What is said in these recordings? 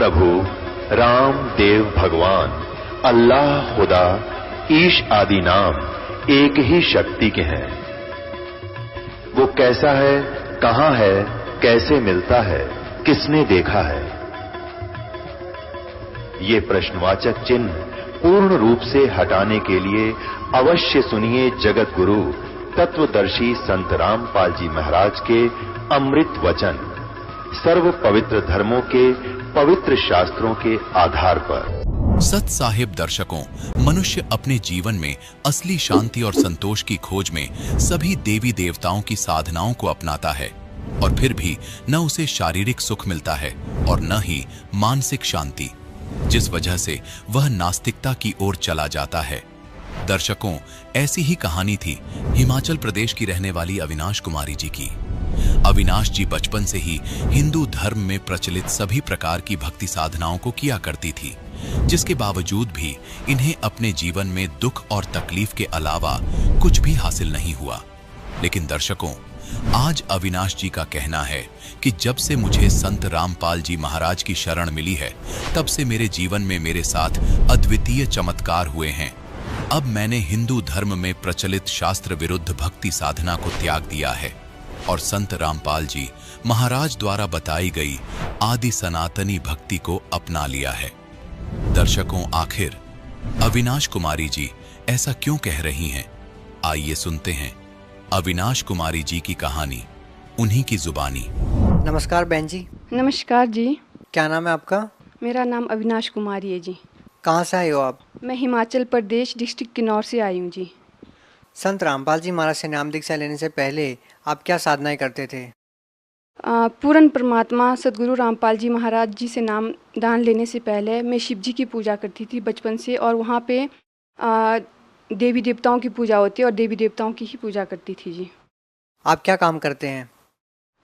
प्रभु राम देव भगवान अल्लाह खुदा ईश आदि नाम एक ही शक्ति के हैं। वो कैसा है, कहां है, कैसे मिलता है, किसने देखा है? ये प्रश्नवाचक चिन्ह पूर्ण रूप से हटाने के लिए अवश्य सुनिए जगत गुरु तत्वदर्शी संत रामपाल जी महाराज के अमृत वचन, सर्व पवित्र धर्मों के पवित्र शास्त्रों के आधार पर। सत साहिब दर्शकों, मनुष्य अपने जीवन में असली शांति और संतोष की खोज में सभी देवी देवताओं की साधनाओं को अपनाता है और फिर भी न उसे शारीरिक सुख मिलता है और न ही मानसिक शांति, जिस वजह से वह नास्तिकता की ओर चला जाता है। दर्शकों, ऐसी ही कहानी थी हिमाचल प्रदेश की रहने वाली अविनाश कुमारी जी की। अविनाश जी बचपन से ही हिंदू धर्म में प्रचलित सभी प्रकार की भक्ति साधनाओं को किया करती थी, जिसके बावजूद भी इन्हें अपने जीवन में दुख और तकलीफ के अलावा कुछ भी हासिल नहीं हुआ। लेकिन दर्शकों, आज अविनाश जी का कहना है कि जब से मुझे संत रामपाल जी महाराज की शरण मिली है, तब से मेरे जीवन में मेरे साथ अद्वितीय चमत्कार हुए हैं। अब मैंने हिंदू धर्म में प्रचलित शास्त्र विरुद्ध भक्ति साधना को त्याग दिया है और संत रामपाल जी महाराज द्वारा बताई गई आदि सनातनी भक्ति को अपना लिया है। दर्शकों, आखिर अविनाश कुमारी जी ऐसा क्यों कह रही हैं? आइए सुनते हैं अविनाश कुमारी जी की कहानी, उन्हीं की जुबानी। नमस्कार बहन जी। नमस्कार जी। क्या नाम है आपका? मेरा नाम अविनाश कुमारी है जी। कहाँ से आए हो आप? मैं हिमाचल प्रदेश डिस्ट्रिक्ट किन्नौर से आई हूँ जी। संत रामपाल जी महाराज से नाम दीक्षा लेने से पहले आप क्या साधनाएं करते थे? पूर्ण परमात्मा सदगुरु रामपाल जी महाराज जी से नाम दान लेने से पहले मैं शिव जी की पूजा करती थी बचपन से, और वहाँ पे देवी देवताओं की पूजा होती है और देवी देवताओं की ही पूजा करती थी जी। आप क्या काम करते हैं?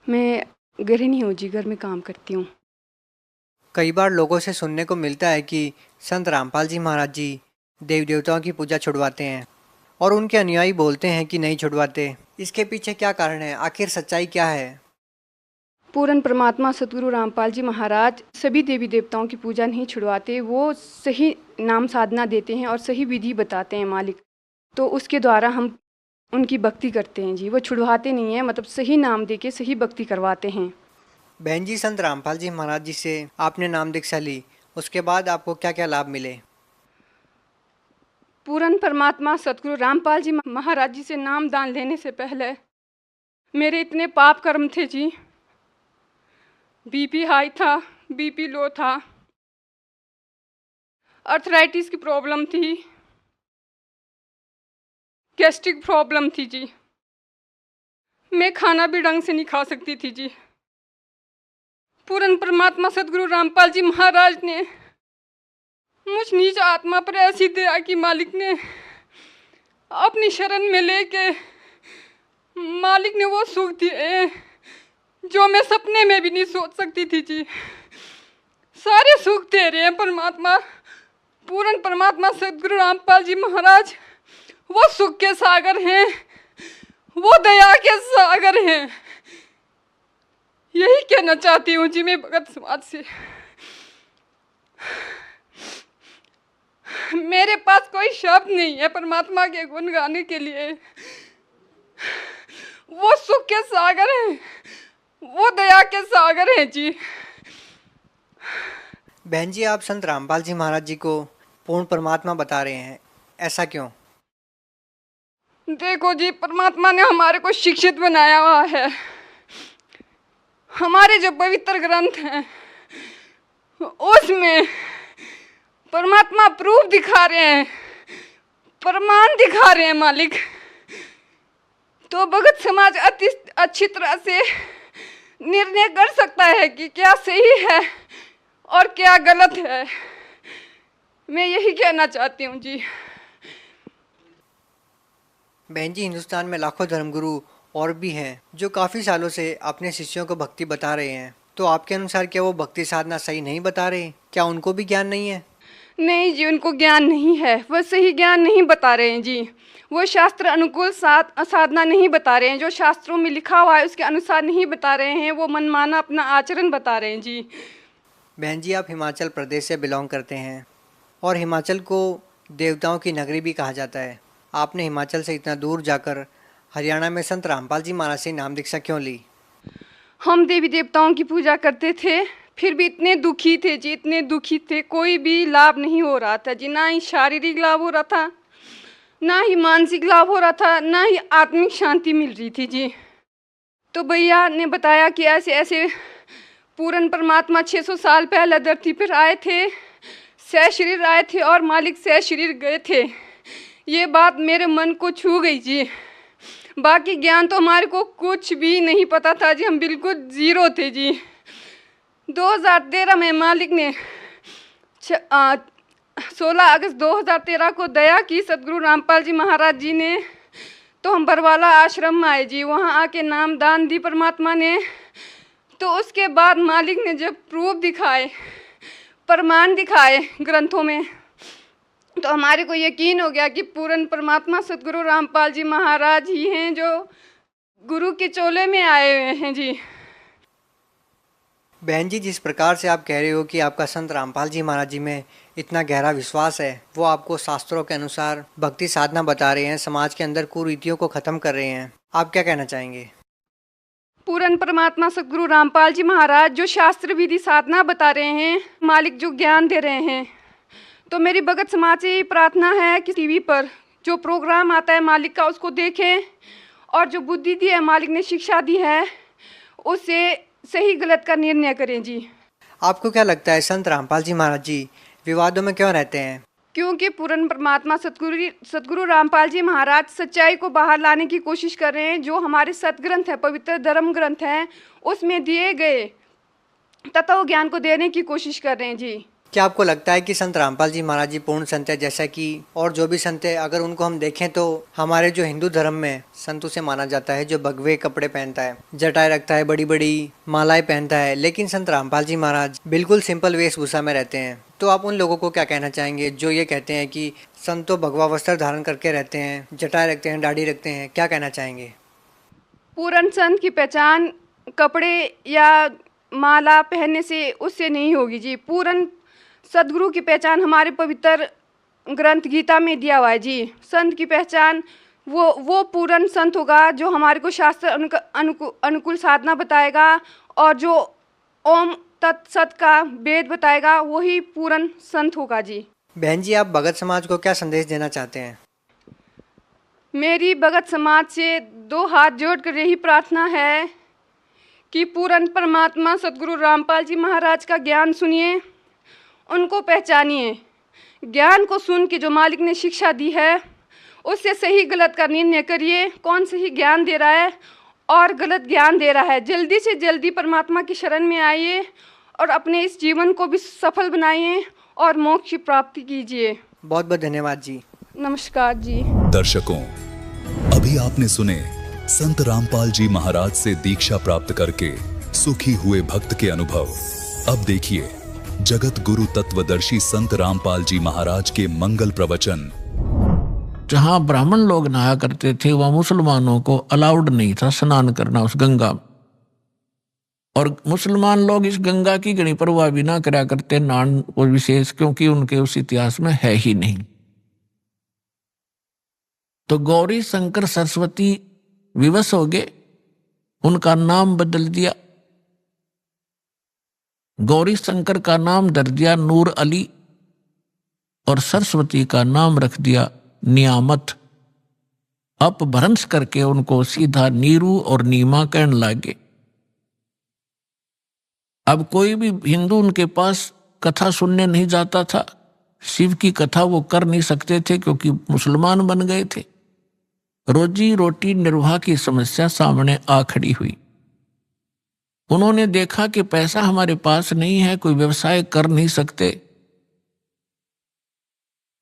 मैं गृहिणी हूँ जी, घर में काम करती हूँ। कई बार लोगों से सुनने को मिलता है कि संत रामपाल जी महाराज जी देवी देवताओं की पूजा छुड़वाते हैं और उनके अनुयायी बोलते हैं कि नहीं छुड़वाते। इसके पीछे क्या कारण है? आखिर सच्चाई क्या है? पूर्ण परमात्मा सदगुरु रामपाल जी महाराज सभी देवी देवताओं की पूजा नहीं छुड़वाते। वो सही नाम साधना देते हैं और सही विधि बताते हैं मालिक, तो उसके द्वारा हम उनकी भक्ति करते हैं जी। वो छुड़वाते नहीं है, मतलब सही नाम दे के सही भक्ति करवाते हैं। बहन जी, संत रामपाल जी महाराज जी से आपने नाम दीक्षा ली, उसके बाद आपको क्या क्या लाभ मिले? पूर्ण परमात्मा सतगुरु रामपाल जी महाराज जी से नाम दान लेने से पहले मेरे इतने पाप कर्म थे जी। बीपी हाई था, बीपी लो था, अर्थराइटिस की प्रॉब्लम थी, गैस्ट्रिक प्रॉब्लम थी जी। मैं खाना भी ढंग से नहीं खा सकती थी जी। पूर्ण परमात्मा सदगुरु रामपाल जी महाराज ने मुझ नीच आत्मा पर ऐसी दया की मालिक ने अपनी शरण में लेके मालिक ने वो सुख दिए जो मैं सपने में भी नहीं सोच सकती थी जी। सारे सुख दे रहे हैं परमात्मा। पूर्ण परमात्मा सदगुरु रामपाल जी महाराज वो सुख के सागर हैं, वो दया के सागर हैं। यही कहना चाहती हूँ जी मैं भगत समाज से। मेरे पास कोई शब्द नहीं है परमात्मा के गुण गाने के लिए। वो सुख के सागर हैं, वो दया के सागर हैं जी। बहन जी, आप संत रामपाल जी महाराज जी को पूर्ण परमात्मा बता रहे हैं, ऐसा क्यों? देखो जी, परमात्मा ने हमारे को शिक्षित बनाया हुआ है। हमारे जो पवित्र ग्रंथ हैं उसमें परमात्मा प्रूफ दिखा रहे हैं, प्रमाण दिखा रहे हैं मालिक। तो भगत समाज अति अच्छी तरह से निर्णय कर सकता है कि क्या सही है और क्या गलत है। मैं यही कहना चाहती हूँ जी। बहन जी, हिंदुस्तान में लाखों धर्मगुरु और भी हैं जो काफ़ी सालों से अपने शिष्यों को भक्ति बता रहे हैं, तो आपके अनुसार क्या वो भक्ति साधना सही नहीं बता रहे? क्या उनको भी ज्ञान नहीं है? नहीं जी, उनको ज्ञान नहीं है। वो सही ज्ञान नहीं बता रहे हैं जी। वो शास्त्र अनुकूल साधना नहीं बता रहे हैं। जो शास्त्रों में लिखा हुआ है उसके अनुसार नहीं बता रहे हैं। वो मनमाना अपना आचरण बता रहे हैं जी। बहन जी, आप हिमाचल प्रदेश से बिलोंग करते हैं और हिमाचल को देवताओं की नगरी भी कहा जाता है। आपने हिमाचल से इतना दूर जाकर हरियाणा में संत रामपाल जी महाराज से नाम दीक्षा क्यों ली? हम देवी देवताओं की पूजा करते थे, फिर भी इतने दुखी थे जी, इतने दुखी थे, कोई भी लाभ नहीं हो रहा था जी। ना ही शारीरिक लाभ हो रहा था, ना ही मानसिक लाभ हो रहा था, ना ही आत्मिक शांति मिल रही थी जी। तो भैया ने बताया कि ऐसे ऐसे पूर्ण परमात्मा 600 साल पहले धरती पर आए थे, सह शरीर आए थे और मालिक सह शरीर गए थे। ये बात मेरे मन को छू गई जी। बाकी ज्ञान तो हमारे को कुछ भी नहीं पता था जी, हम बिल्कुल जीरो थे जी। 2013 में मालिक ने 16 अगस्त 2013 को दया की सदगुरु रामपाल जी महाराज जी ने, तो हम बरवाला आश्रम में आए जी। वहाँ आके नाम दान दी परमात्मा ने। तो उसके बाद मालिक ने जब प्रूफ दिखाए, प्रमाण दिखाए ग्रंथों में, तो हमारे को यकीन हो गया कि पूर्ण परमात्मा सदगुरु रामपाल जी महाराज ही हैं जो गुरु के चोले में आए हुए हैं जी। बहन जी, जिस प्रकार से आप कह रहे हो कि आपका संत रामपाल जी महाराज जी में इतना गहरा विश्वास है, वो आपको शास्त्रों के अनुसार भक्ति साधना बता रहे हैं, समाज के अंदर कुरीतियों को खत्म कर रहे हैं, आप क्या कहना चाहेंगे? पूर्ण परमात्मा सदगुरु रामपाल जी महाराज जो शास्त्र विधि साधना बता रहे हैं, मालिक जो ज्ञान दे रहे हैं, तो मेरी भगत समाज से प्रार्थना है कि टीवी पर जो प्रोग्राम आता है मालिक का, उसको देखें और जो बुद्धि दी है, मालिक ने शिक्षा दी है, उससे सही गलत का निर्णय करें जी। आपको क्या लगता है संत रामपाल जी महाराज जी विवादों में क्यों रहते हैं? क्योंकि पूर्ण परमात्मा सदगुरु रामपाल जी महाराज सच्चाई को बाहर लाने की कोशिश कर रहे हैं। जो हमारे सतग्रंथ है, पवित्र धर्म ग्रंथ हैं, उसमें दिए गए तत्व ज्ञान को देने की कोशिश कर रहे हैं जी। क्या आपको लगता है कि संत रामपाल जी महाराज जी पूर्ण संत है, जैसा कि और जो भी संत है, अगर उनको हम देखें तो हमारे जो हिंदू धर्म में संत उसे माना जाता है जो भगवे कपड़े पहनता है, जटाएं रखता है, बड़ी बड़ी मालाएं पहनता है, लेकिन संत रामपाल जी महाराज बिल्कुल सिंपल वेशभूषा में रहते हैं। तो आप उन लोगों को क्या कहना चाहेंगे जो ये कहते हैं कि संत तो भगवा वस्त्र धारण करके रहते हैं, जटाएं रखते हैं, दाढ़ी रखते हैं, क्या कहना चाहेंगे? पूर्ण संत की पहचान कपड़े या माला पहनने से उससे नहीं होगी जी। पूर्ण सदगुरु की पहचान हमारे पवित्र ग्रंथ गीता में दिया हुआ है जी। संत की पहचान वो पूर्ण संत होगा जो हमारे को शास्त्र अनुकूल साधना बताएगा और जो ओम तत्सत का वेद बताएगा, वही पूर्ण संत होगा जी। बहन जी, आप भगत समाज को क्या संदेश देना चाहते हैं? मेरी भगत समाज से 2 हाथ जोड़कर यही प्रार्थना है कि पूर्ण परमात्मा सदगुरु रामपाल जी महाराज का ज्ञान सुनिए, उनको पहचानिए। ज्ञान को सुन के जो मालिक ने शिक्षा दी है, उससे सही गलत का निर्णय करिए। कौन सही ज्ञान दे रहा है और गलत ज्ञान दे रहा है, जल्दी से जल्दी परमात्मा की शरण में आइए और अपने इस जीवन को भी सफल बनाइए और मोक्ष की प्राप्ति कीजिए। बहुत बहुत धन्यवाद जी। नमस्कार जी। दर्शकों, अभी आपने सुने संत रामपाल जी महाराज से दीक्षा प्राप्त करके सुखी हुए भक्त के अनुभव। अब देखिए जगत गुरु तत्वदर्शी संत रामपाल जी महाराज के मंगल प्रवचन। जहां ब्राह्मण लोग नहाया करते थे, वहां मुसलमानों को अलाउड नहीं था स्नान करना उस गंगा में, और मुसलमान लोग इस गंगा की घनी परवाह भी ना करा करते नान को विशेष, क्योंकि उनके उस इतिहास में है ही नहीं। तो गौरी शंकर सरस्वती विवश हो गए, उनका नाम बदल दिया। गौरी शंकर का नाम धर दिया नूर अली और सरस्वती का नाम रख दिया नियामत। अपभ्रंश करके उनको सीधा नीरू और नीमा कहने लगे। अब कोई भी हिंदू उनके पास कथा सुनने नहीं जाता था। शिव की कथा वो कर नहीं सकते थे क्योंकि मुसलमान बन गए थे। रोजी रोटी निर्वाह की समस्या सामने आ खड़ी हुई। उन्होंने देखा कि पैसा हमारे पास नहीं है, कोई व्यवसाय कर नहीं सकते,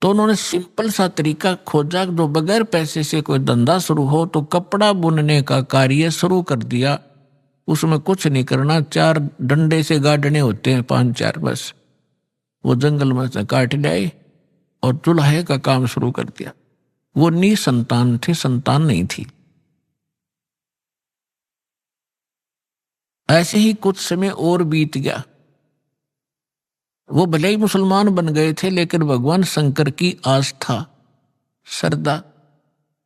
तो उन्होंने सिंपल सा तरीका खोजा जो बगैर पैसे से कोई धंधा शुरू हो। तो कपड़ा बुनने का कार्य शुरू कर दिया। उसमें कुछ नहीं करना, 4 डंडे से गाड़ने होते हैं, 5-4 बस। वो जंगल में से काट लाए और चूल्हे का काम शुरू कर दिया। वो निसंतान थे, संतान नहीं थी। ऐसे ही कुछ समय और बीत गया। वो भले ही मुसलमान बन गए थे, लेकिन भगवान शंकर की आस्था, श्रद्धा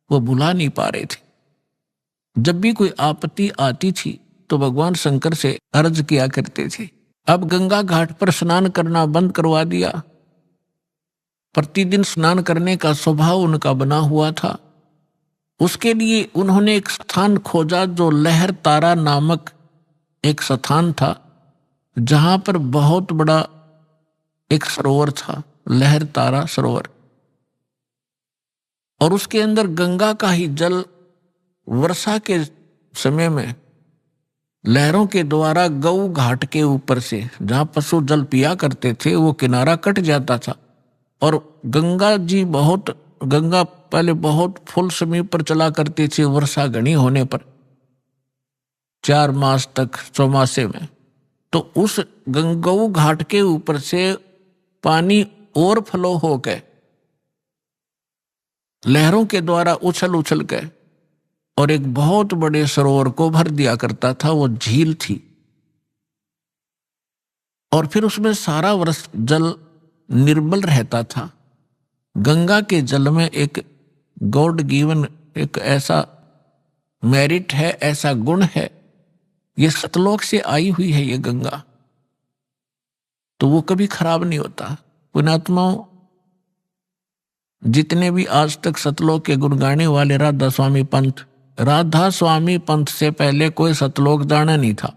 वो भुला नहीं पा रहे थे। जब भी कोई आपत्ति आती थी तो भगवान शंकर से अर्ज किया करते थे। अब गंगा घाट पर स्नान करना बंद करवा दिया। प्रतिदिन स्नान करने का स्वभाव उनका बना हुआ था। उसके लिए उन्होंने एक स्थान खोजा जो लहर तारा नामक एक स्थान था, जहां पर बहुत बड़ा एक सरोवर था, लहर तारा सरोवर, और उसके अंदर गंगा का ही जल वर्षा के समय में लहरों के द्वारा गऊ घाट के ऊपर से, जहां पशु जल पिया करते थे, वो किनारा कट जाता था और गंगा पहले बहुत फुल समय पर चला करती थी वर्षा घनी होने पर, 4 मास तक चौमासे में। तो उस गऊ घाट के ऊपर से पानी और फ्लो हो गए, लहरों के द्वारा उछल उछल गए और एक बहुत बड़े सरोवर को भर दिया करता था। वो झील थी और फिर उसमें सारा वर्ष जल निर्मल रहता था। गंगा के जल में एक गॉड गिवन एक ऐसा मेरिट है, ऐसा गुण है, ये सतलोक से आई हुई है ये गंगा, तो वो कभी खराब नहीं होता। पुण्यात्माओं, जितने भी आज तक सतलोक के गुण गाने वाले राधा स्वामी पंथ से पहले कोई सतलोक जाना नहीं था।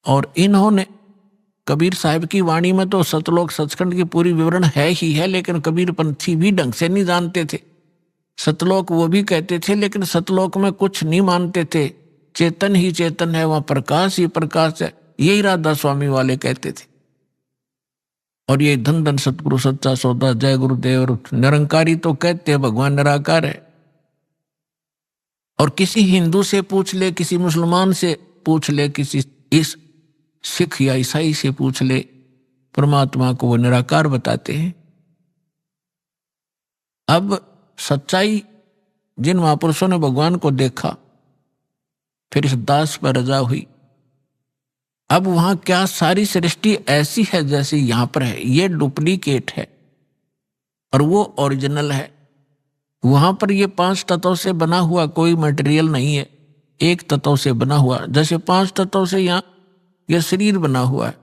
और इन्होंने कबीर साहब की वाणी में तो सतलोक सचखंड की पूरी विवरण है ही है, लेकिन कबीर पंथी भी ढंग से नहीं जानते थे। सतलोक वो भी कहते थे, लेकिन सतलोक में कुछ नहीं मानते थे। चेतन ही चेतन है, वहां प्रकाश ही प्रकाश है, यही राधा स्वामी वाले कहते थे। और ये धन धन सतगुरु सच्चा सौदा, जय गुरुदेव। निरंकारी तो कहते हैं भगवान निराकार है। और किसी हिंदू से पूछ ले, किसी मुसलमान से पूछ ले, किसी इस सिख या ईसाई से पूछ ले, परमात्मा को वो निराकार बताते हैं। अब सच्चाई, जिन महापुरुषों ने भगवान को देखा, फिर इस दास पर रजा हुई। अब वहां क्या सारी सृष्टि ऐसी है जैसे यहां पर है, ये डुप्लीकेट है और वो ओरिजिनल है। वहां पर ये 5 तत्वों से बना हुआ कोई मटेरियल नहीं है, एक तत्व से बना हुआ। जैसे 5 तत्वों से यहाँ ये शरीर बना हुआ है,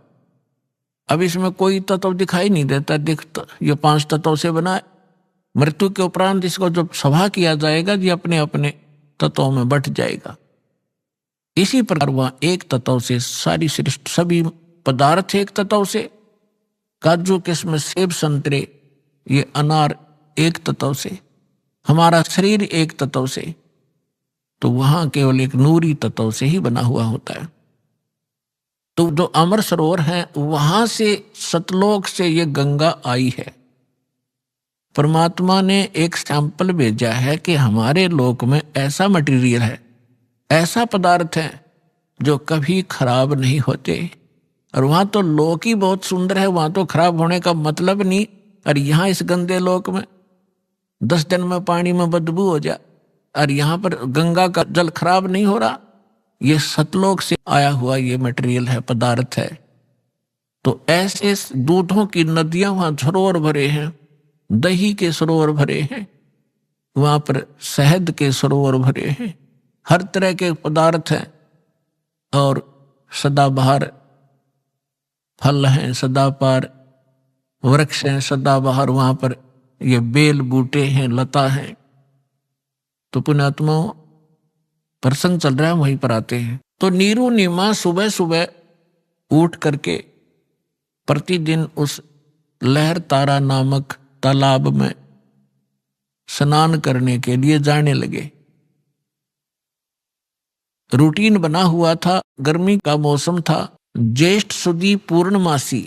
अब इसमें कोई तत्व दिखाई नहीं देता, दिखता ये 5 तत्वों से बना है। मृत्यु के उपरांत इसको जब सभा किया जाएगा, ये अपने अपने तत्वों में बट जाएगा। इसी प्रकार वहां एक तत्व से सारी सृष्टि, सभी पदार्थ एक तत्व से, काजू किस्म सेब संतरे ये अनार एक तत्व से, हमारा शरीर एक तत्व से, तो वहां केवल एक नूरी तत्व से ही बना हुआ होता है। तो जो अमर सरोवर है वहां से, सतलोक से ये गंगा आई है। परमात्मा ने एक सैंपल भेजा है कि हमारे लोक में ऐसा मटेरियल है, ऐसा पदार्थ है जो कभी खराब नहीं होते। और वहां तो लोक ही बहुत सुंदर है, वहां तो खराब होने का मतलब नहीं। और यहाँ इस गंदे लोक में 10 दिन में पानी में बदबू हो जाए, और यहाँ पर गंगा का जल खराब नहीं हो रहा। ये सतलोक से आया हुआ ये मटेरियल है, पदार्थ है। तो ऐसे दूधों की नदियां वहां सरोवर भरे हैं, दही के सरोवर भरे हैं, वहां पर शहद के सरोवर भरे हैं, हर तरह के पदार्थ हैं। और सदाबहार फल हैं, सदाबहार वृक्ष हैं, सदाबहार वहां पर ये बेल बूटे हैं, लता हैं। तो पुण्यात्माओं, प्रसंग चल रहा है, वहीं पर आते हैं। तो नीरू नीमा सुबह सुबह उठ करके प्रतिदिन उस लहर तारा नामक तालाब में स्नान करने के लिए जाने लगे। रूटीन बना हुआ था, गर्मी का मौसम था, ज्येष्ठ सुदी पूर्णमासी,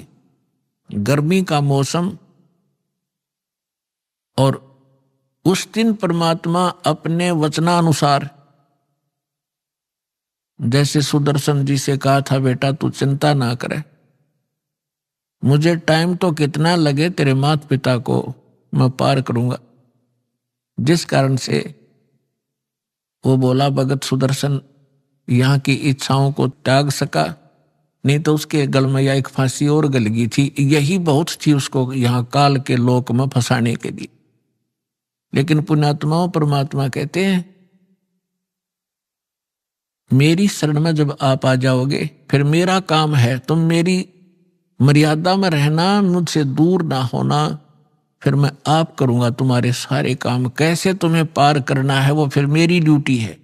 गर्मी का मौसम। और उस दिन परमात्मा अपने वचनानुसार, जैसे सुदर्शन जी से कहा था, बेटा तू चिंता ना करे, मुझे टाइम तो कितना लगे तेरे माता पिता को मैं पार करूंगा। जिस कारण से वो बोला भगत सुदर्शन यहाँ की इच्छाओं को त्याग सका नहीं तो उसके गल में या एक फांसी और गल गई थी। यही बहुत थी उसको यहाँ काल के लोक में फंसाने के लिए। लेकिन पुण्यात्माओं, परमात्मा कहते हैं मेरी शरण में जब आप आ जाओगे, फिर मेरा काम है तुम मेरी मर्यादा में रहना, मुझसे दूर ना होना, फिर मैं आप करूंगा तुम्हारे सारे काम। कैसे तुम्हें पार करना है वो फिर मेरी ड्यूटी है।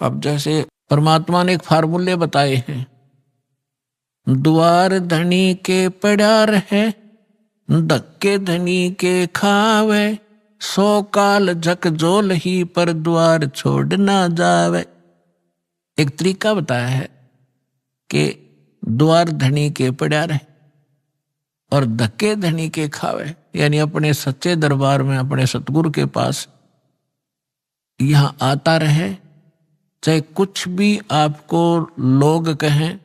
अब जैसे परमात्मा ने एक फार्मूले बताए हैं, द्वार धनी के पड़ा रहे, धक्के धनी के खावे, 100 काल झकझोल ही पर द्वार छोड़ ना जावे। एक तरीका बताया है कि द्वार धनी के पड़ा रहे और धक्के धनी के खावे, यानी अपने सच्चे दरबार में, अपने सतगुरु के पास यहां आता रहे, चाहे कुछ भी आपको लोग कहें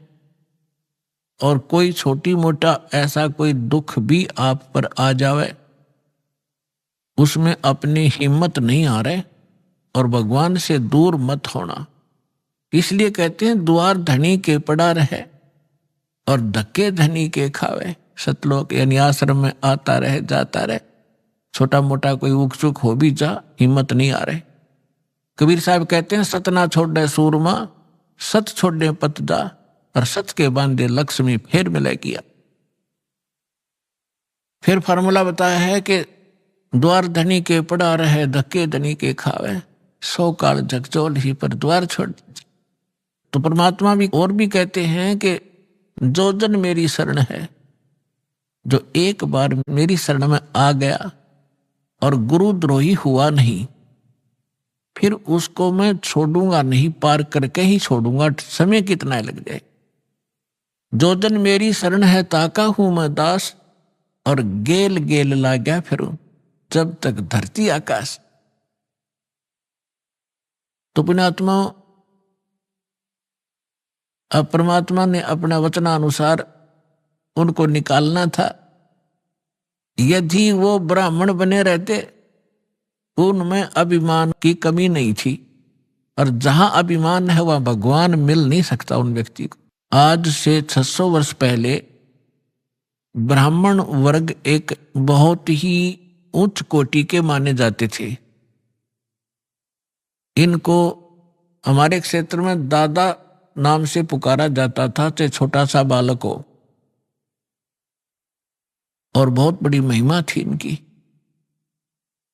और कोई छोटी मोटा ऐसा कोई दुख भी आप पर आ जावे, उसमें अपनी हिम्मत नहीं आ रहे और भगवान से दूर मत होना। इसलिए कहते हैं द्वार धनी के पड़ा रहे और धक्के धनी के खावे। सतलोक यानी आश्रम में आता रहे जाता रहे, छोटा मोटा कोई उक चुक हो भी जा, हिम्मत नहीं आ रहे। कबीर साहब कहते हैं सत ना छोड़े सूरमा, सत छोड़े पत जा, और सत के बांधे लक्ष्मी फिर मिले किया। फिर फार्मूला बताया है कि द्वार धनी के पड़ा रहे, धक्के धनी के खावे, 100 काल झकझोल ही पर द्वार छोड़। तो परमात्मा भी और भी कहते हैं कि जो जन मेरी शरण है, जो एक बार मेरी शरण में आ गया और गुरुद्रोही हुआ नहीं, फिर उसको मैं छोड़ूंगा नहीं, पार करके ही छोड़ूंगा, समय कितना लग जाए। जो जन मेरी शरण है ताका हूं मैं दास, और गेल गेल ला गया फिरूं जब तक धरती आकाश। तो पुण्यात्मा, अब परमात्मा ने अपना वचनानुसार उनको निकालना था। यदि वो ब्राह्मण बने रहते, उनमें अभिमान की कमी नहीं थी, और जहां अभिमान है वहां भगवान मिल नहीं सकता उन व्यक्ति को। आज से 600 वर्ष पहले ब्राह्मण वर्ग एक बहुत ही उच्च कोटि के माने जाते थे। इनको हमारे क्षेत्र में दादा नाम से पुकारा जाता था, चाहे छोटा सा बालक हो, और बहुत बड़ी महिमा थी इनकी।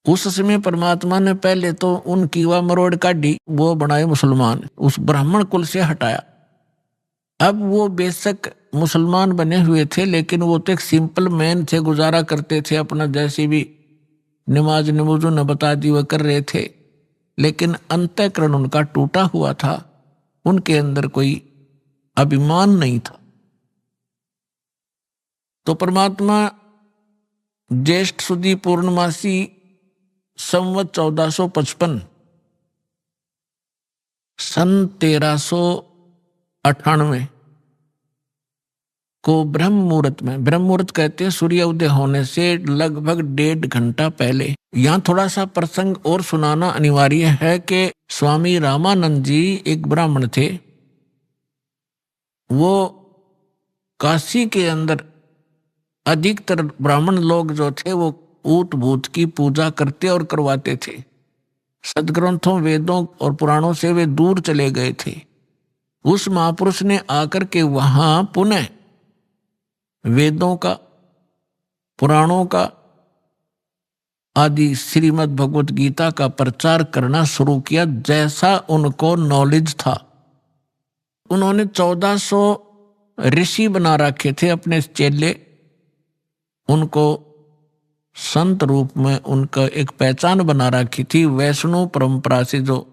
उस समय परमात्मा ने पहले तो उनकी वह मरोड़ काटी, वो बनाए मुसलमान, उस ब्राह्मण कुल से हटाया। अब वो बेशक मुसलमान बने हुए थे, लेकिन वो तो एक सिंपल मैन थे, गुजारा करते थे अपना, जैसे भी नमाज नमूजू न बता दी वह कर रहे थे, लेकिन अंतःकरण उनका टूटा हुआ था, उनके अंदर कोई अभिमान नहीं था। तो परमात्मा ज्येष्ठ सुदी पूर्णमासी संवत 1455 सन 1398 को ब्रह्म मुहूर्त में, ब्रह्म मुहूर्त कहते हैं सूर्य उदय होने से लगभग 1.5 घंटा पहले। यहां थोड़ा सा प्रसंग और सुनाना अनिवार्य है कि स्वामी रामानंद जी एक ब्राह्मण थे। वो काशी के अंदर अधिकतर ब्राह्मण लोग जो थे वो ऊत भूत की पूजा करते और करवाते थे। सदग्रंथों, वेदों और पुराणों से वे दूर चले गए थे। उस महापुरुष ने आकर के वहां पुनः वेदों का, पुराणों का आदि श्रीमद् भगवत गीता का प्रचार करना शुरू किया, जैसा उनको नॉलेज था। उन्होंने 1400 ऋषि बना रखे थे अपने चेले। उनको संत रूप में उनका एक पहचान बना रखी थी। वैष्णव परंपरा से जो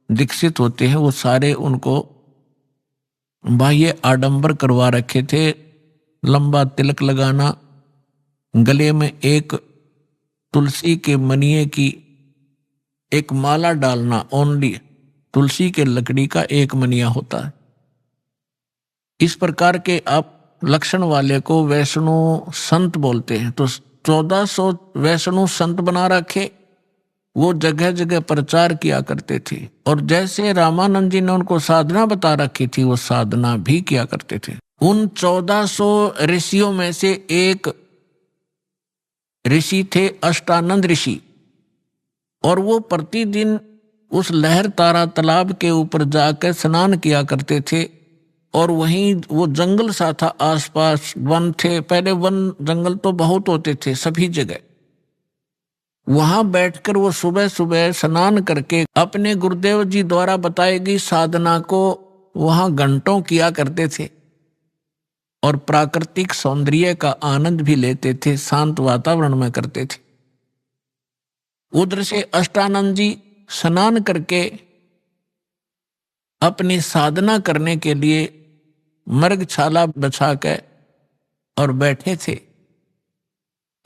दीक्षित होते हैं वो सारे उनको बाह्य आडंबर करवा रखे थे। लंबा तिलक लगाना, गले में एक तुलसी के मनिये की एक माला डालना, ओनली तुलसी के लकड़ी का एक मनिया होता है। इस प्रकार के आप लक्षण वाले को वैष्णव संत बोलते हैं। तो 1400 वैष्णव संत बना रखे वो जगह जगह प्रचार किया करते थे। और जैसे रामानंद जी ने उनको साधना बता रखी थी, वो साधना भी किया करते थे। उन 1400 ऋषियों में से एक ऋषि थे अष्टानंद ऋषि, और वो प्रतिदिन उस लहर तारा तालाब के ऊपर जाकर स्नान किया करते थे। और वहीं वो जंगल सा था, आसपास वन थे, पहले वन जंगल तो बहुत होते थे सभी जगह। वहां बैठकर वो सुबह सुबह स्नान करके अपने गुरुदेव जी द्वारा बताई गई साधना को वहां घंटों किया करते थे और प्राकृतिक सौंदर्य का आनंद भी लेते थे, शांत वातावरण में करते थे। उधर से अष्टानंद जी स्नान करके अपनी साधना करने के लिए मृगछाला बिछाकर और बैठे थे।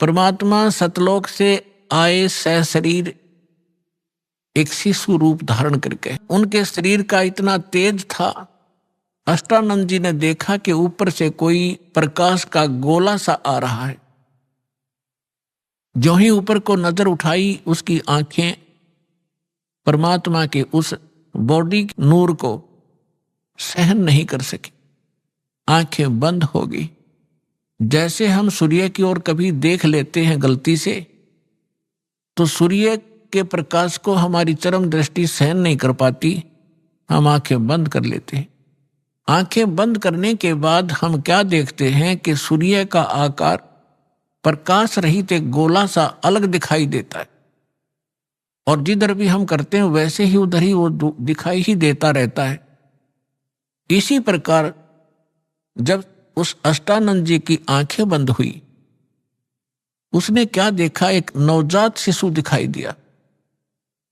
परमात्मा सतलोक से आए सशरीर एक शिशु रूप धारण करके, उनके शरीर का इतना तेज था, अष्टानंद जी ने देखा कि ऊपर से कोई प्रकाश का गोला सा आ रहा है। जो ही ऊपर को नजर उठाई, उसकी आंखें परमात्मा के उस बॉडी नूर को सहन नहीं कर सकी, आंखें बंद हो गई। जैसे हम सूर्य की ओर कभी देख लेते हैं गलती से, तो सूर्य के प्रकाश को हमारी चरम दृष्टि सहन नहीं कर पाती, हम आंखें बंद कर लेते हैं। आंखें बंद करने के बाद हम क्या देखते हैं कि सूर्य का आकार प्रकाश रहित एक गोला सा अलग दिखाई देता है, और जिधर भी हम करते हैं वैसे ही उधर ही वो दिखाई ही देता रहता है। इसी प्रकार जब उस अष्टानंद जी की आंखें बंद हुई, उसने क्या देखा, एक नवजात शिशु दिखाई दिया।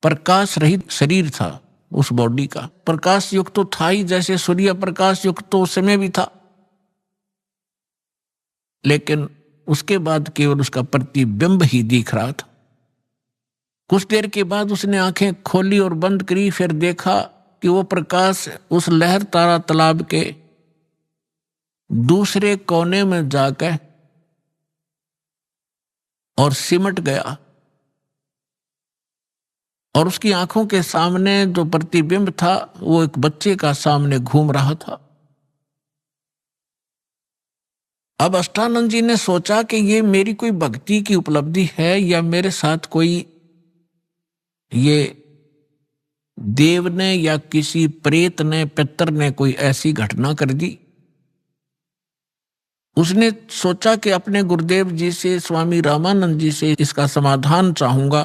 प्रकाश रहित शरीर था उस बॉडी का, प्रकाश युक्त तो था ही, जैसे सूर्य प्रकाश युक्त तो उस समय भी था, लेकिन उसके बाद केवल उसका प्रतिबिंब ही दिख रहा था। कुछ देर के बाद उसने आंखें खोली और बंद करी, फिर देखा कि वो प्रकाश उस लहर तारा तालाब के दूसरे कोने में जाकर और सिमट गया, और उसकी आंखों के सामने जो प्रतिबिंब था वो एक बच्चे का सामने घूम रहा था। अब अष्टानंद जी ने सोचा कि ये मेरी कोई भक्ति की उपलब्धि है या मेरे साथ कोई ये देव ने या किसी प्रेत ने, पितर ने कोई ऐसी घटना कर दी। उसने सोचा कि अपने गुरुदेव जी से, स्वामी रामानंद जी से इसका समाधान चाहूंगा।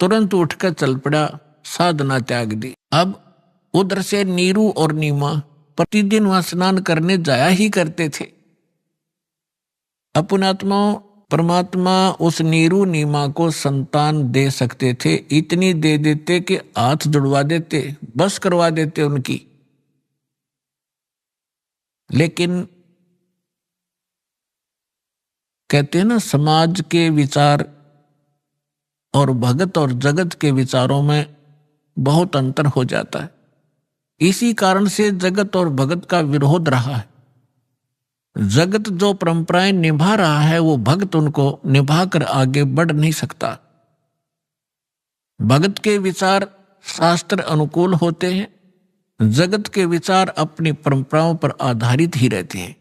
तुरंत उठकर चल पड़ा, साधना त्याग दी। अब उधर से नीरू और नीमा प्रतिदिन वहां स्नान करने जाया ही करते थे। अपनात्मा परमात्मा उस नीरू नीमा को संतान दे सकते थे, इतनी दे देते कि हाथ जुड़वा देते, बस करवा देते उनकी। लेकिन कहते हैं ना, समाज के विचार और भगत और जगत के विचारों में बहुत अंतर हो जाता है। इसी कारण से जगत और भगत का विरोध रहा है। जगत जो परंपराएं निभा रहा है, वो भगत उनको निभाकर आगे बढ़ नहीं सकता। भगत के विचार शास्त्र अनुकूल होते हैं, जगत के विचार अपनी परंपराओं पर आधारित ही रहते हैं।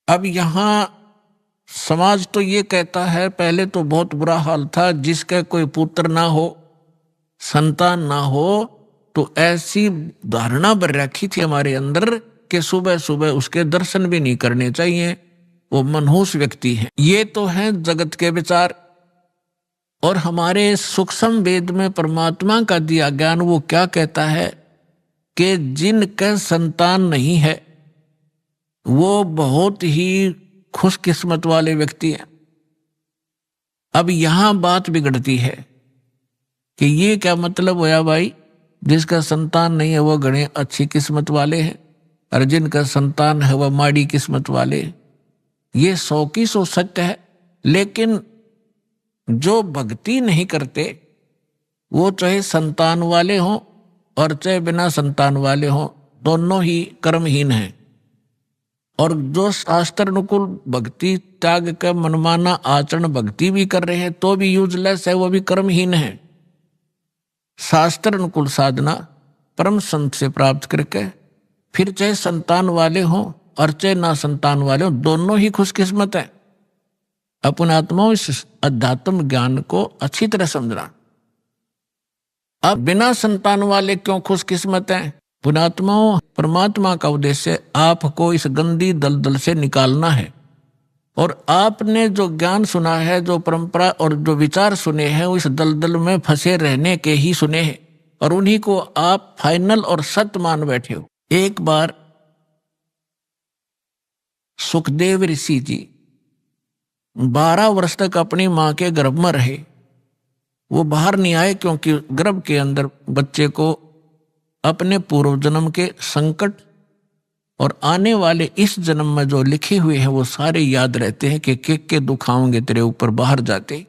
अब यहां समाज तो ये कहता है, पहले तो बहुत बुरा हाल था, जिसका कोई पुत्र ना हो, संतान ना हो, तो ऐसी धारणा बन रखी थी हमारे अंदर कि सुबह सुबह उसके दर्शन भी नहीं करने चाहिए, वो मनहूस व्यक्ति है। ये तो है जगत के विचार। और हमारे सूक्ष्म वेद में परमात्मा का दिया ज्ञान वो क्या कहता है कि जिनका संतान नहीं है वो बहुत ही खुशकिस्मत वाले व्यक्ति हैं। अब यहां बात बिगड़ती है कि ये क्या मतलब होया भाई, जिसका संतान नहीं है वो घणे अच्छी किस्मत वाले हैं, और जिनका संतान है वह माड़ी किस्मत वाले। ये 100 की 100 सत्य है। लेकिन जो भक्ति नहीं करते वो चाहे संतान वाले हों और चाहे बिना संतान वाले हों, दोनों ही कर्महीन हैं। और जो शास्त्र अनुकूल भक्ति त्याग कर मनमाना आचरण भक्ति भी कर रहे हैं तो भी यूजलेस है, वो भी कर्महीन है। शास्त्र अनुकूल साधना परम संत से प्राप्त करके फिर चाहे संतान वाले हों और चाहे ना संतान वाले हों, दोनों ही खुशकिस्मत है। अपने आत्माओं इस अध्यात्म ज्ञान को अच्छी तरह समझना। अब बिना संतान वाले क्यों खुशकिस्मत हैं? पुणात्माओं, परमात्मा का उद्देश्य आपको इस गंदी दलदल से निकालना है, और आपने जो ज्ञान सुना है, जो परंपरा और जो विचार सुने हैं, वो इस दलदल में फंसे रहने के ही सुने हैं, और उन्हीं को आप फाइनल और सत्य मान बैठे हो। एक बार सुखदेव ऋषि जी 12 वर्ष तक अपनी मां के गर्भ में रहे। वो बाहर नहीं आए क्योंकि गर्भ के अंदर बच्चे को अपने पूर्व जन्म के संकट और आने वाले इस जन्म में जो लिखे हुए हैं वो सारे याद रहते हैं कि के दुख आएंगे तेरे ऊपर बाहर जाते।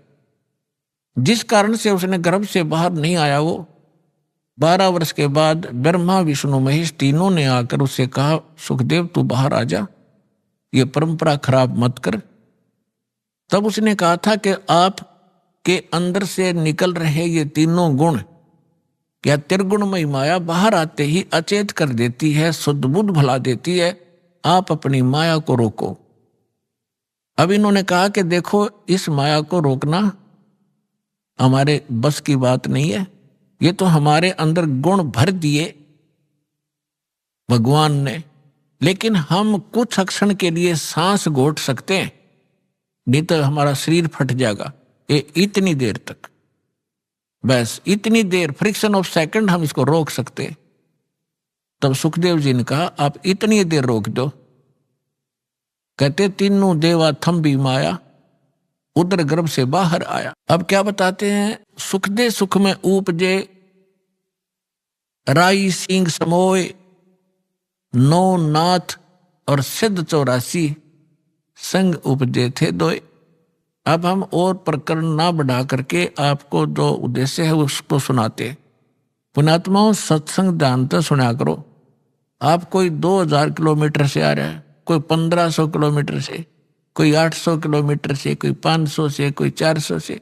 जिस कारण से उसने गर्भ से बाहर नहीं आया, वो 12 वर्ष के बाद ब्रह्मा विष्णु महेश तीनों ने आकर उससे कहा, सुखदेव तू बाहर आ जा, ये परंपरा खराब मत कर। तब उसने कहा था कि आप के अंदर से निकल रहे ये तीनों गुण, क्या त्रिगुणमयी माया बाहर आते ही अचेत कर देती है, शुद्ध बुद्ध भला देती है। आप अपनी माया को रोको। अब इन्होंने कहा कि देखो, इस माया को रोकना हमारे बस की बात नहीं है, ये तो हमारे अंदर गुण भर दिए भगवान ने, लेकिन हम कुछ क्षण के लिए सांस घोट सकते हैं, नहीं तो हमारा शरीर फट जाएगा। ये इतनी देर तक, बस इतनी देर, फ्रिक्शन ऑफ सेकंड हम इसको रोक सकते। तब सुखदेव जी ने कहा आप इतनी देर रोक दो। कहते तीनों देवा थम भी माया, उदर गर्भ से बाहर आया। अब क्या बताते हैं, सुख दे सुख में उपजे, राई सिंह समोए, नौ नाथ और सिद्ध 84 संग उपजे थे दोए। अब हम और प्रकरण ना बढ़ा करके आपको जो उद्देश्य है उसको सुनाते। पुणात्माओं, सत्संग ध्यान से सुना करो। आप कोई 2000 किलोमीटर से आ रहा है, कोई 1500 किलोमीटर से, कोई 800 किलोमीटर से, कोई 500 से, कोई 400 से,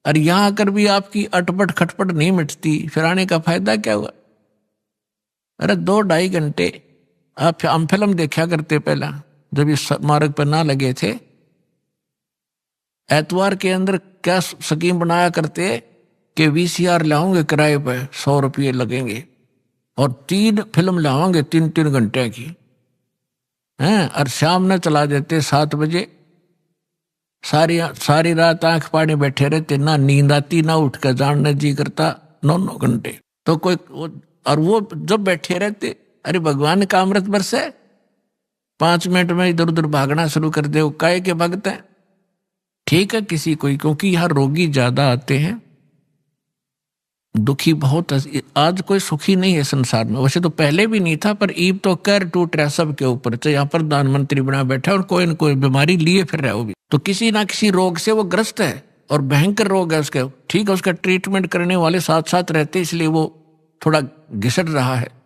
और यहां आकर भी आपकी अटपट खटपट नहीं मिटती, फिर आने का फायदा क्या हुआ? अरे 2-2.5 घंटे हम फिल्म देखा करते पहला, जब इस मार्ग पर ना लगे थे। एतवार के अंदर क्या स्कीम बनाया करते कि VCR लाओगे किराए पर, 100 रुपये लगेंगे, और 3 फिल्म लाओगे 3-3 घंटे की हैं, और शाम में चला देते 7 बजे। सारी रात आंख पाड़े बैठे रहते, ना नींद आती, ना उठ कर जानने जी करता, 9 घंटे। तो कोई और वो जब बैठे रहते, अरे भगवान का अमृत बरसे, 5 मिनट में इधर उधर भागना शुरू कर दे, वो काहे के भगते हैं। ठीक है किसी कोई, क्योंकि यहाँ रोगी ज्यादा आते हैं, दुखी बहुत। आज कोई सुखी नहीं है संसार में, वैसे तो पहले भी नहीं था, पर ईब तो कर टूट रहा सब के ऊपर। तो यहाँ प्रधानमंत्री बना बैठा और कोई न कोई बीमारी लिए फिर रहा है, वो भी तो किसी ना किसी रोग से वो ग्रस्त है, और भयंकर रोग है उसका। ठीक है, उसका ट्रीटमेंट करने वाले साथ साथ रहते, इसलिए वो थोड़ा घिसट रहा है।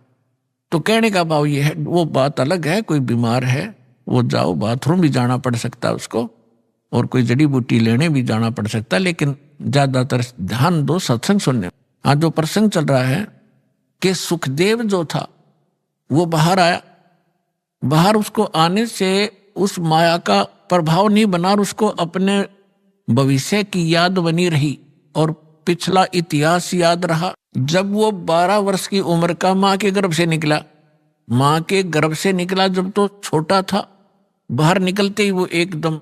तो कहने का भाव ये है, वो बात अलग है, कोई बीमार है वो जाओ, बाथरूम भी जाना पड़ सकता है उसको, और कोई जड़ी बूटी लेने भी जाना पड़ सकता है, लेकिन ज्यादातर ध्यान दो सत्संग सुनने। आज जो प्रसंग चल रहा है कि सुखदेव जो था वो बाहर आया, बाहर उसको आने से उस माया का प्रभाव नहीं बना, और उसको अपने भविष्य की याद बनी रही और पिछला इतिहास याद रहा। जब वो 12 वर्ष की उम्र का मां के गर्भ से निकला, मां के गर्भ से निकला जब तो छोटा था, बाहर निकलते ही वो एकदम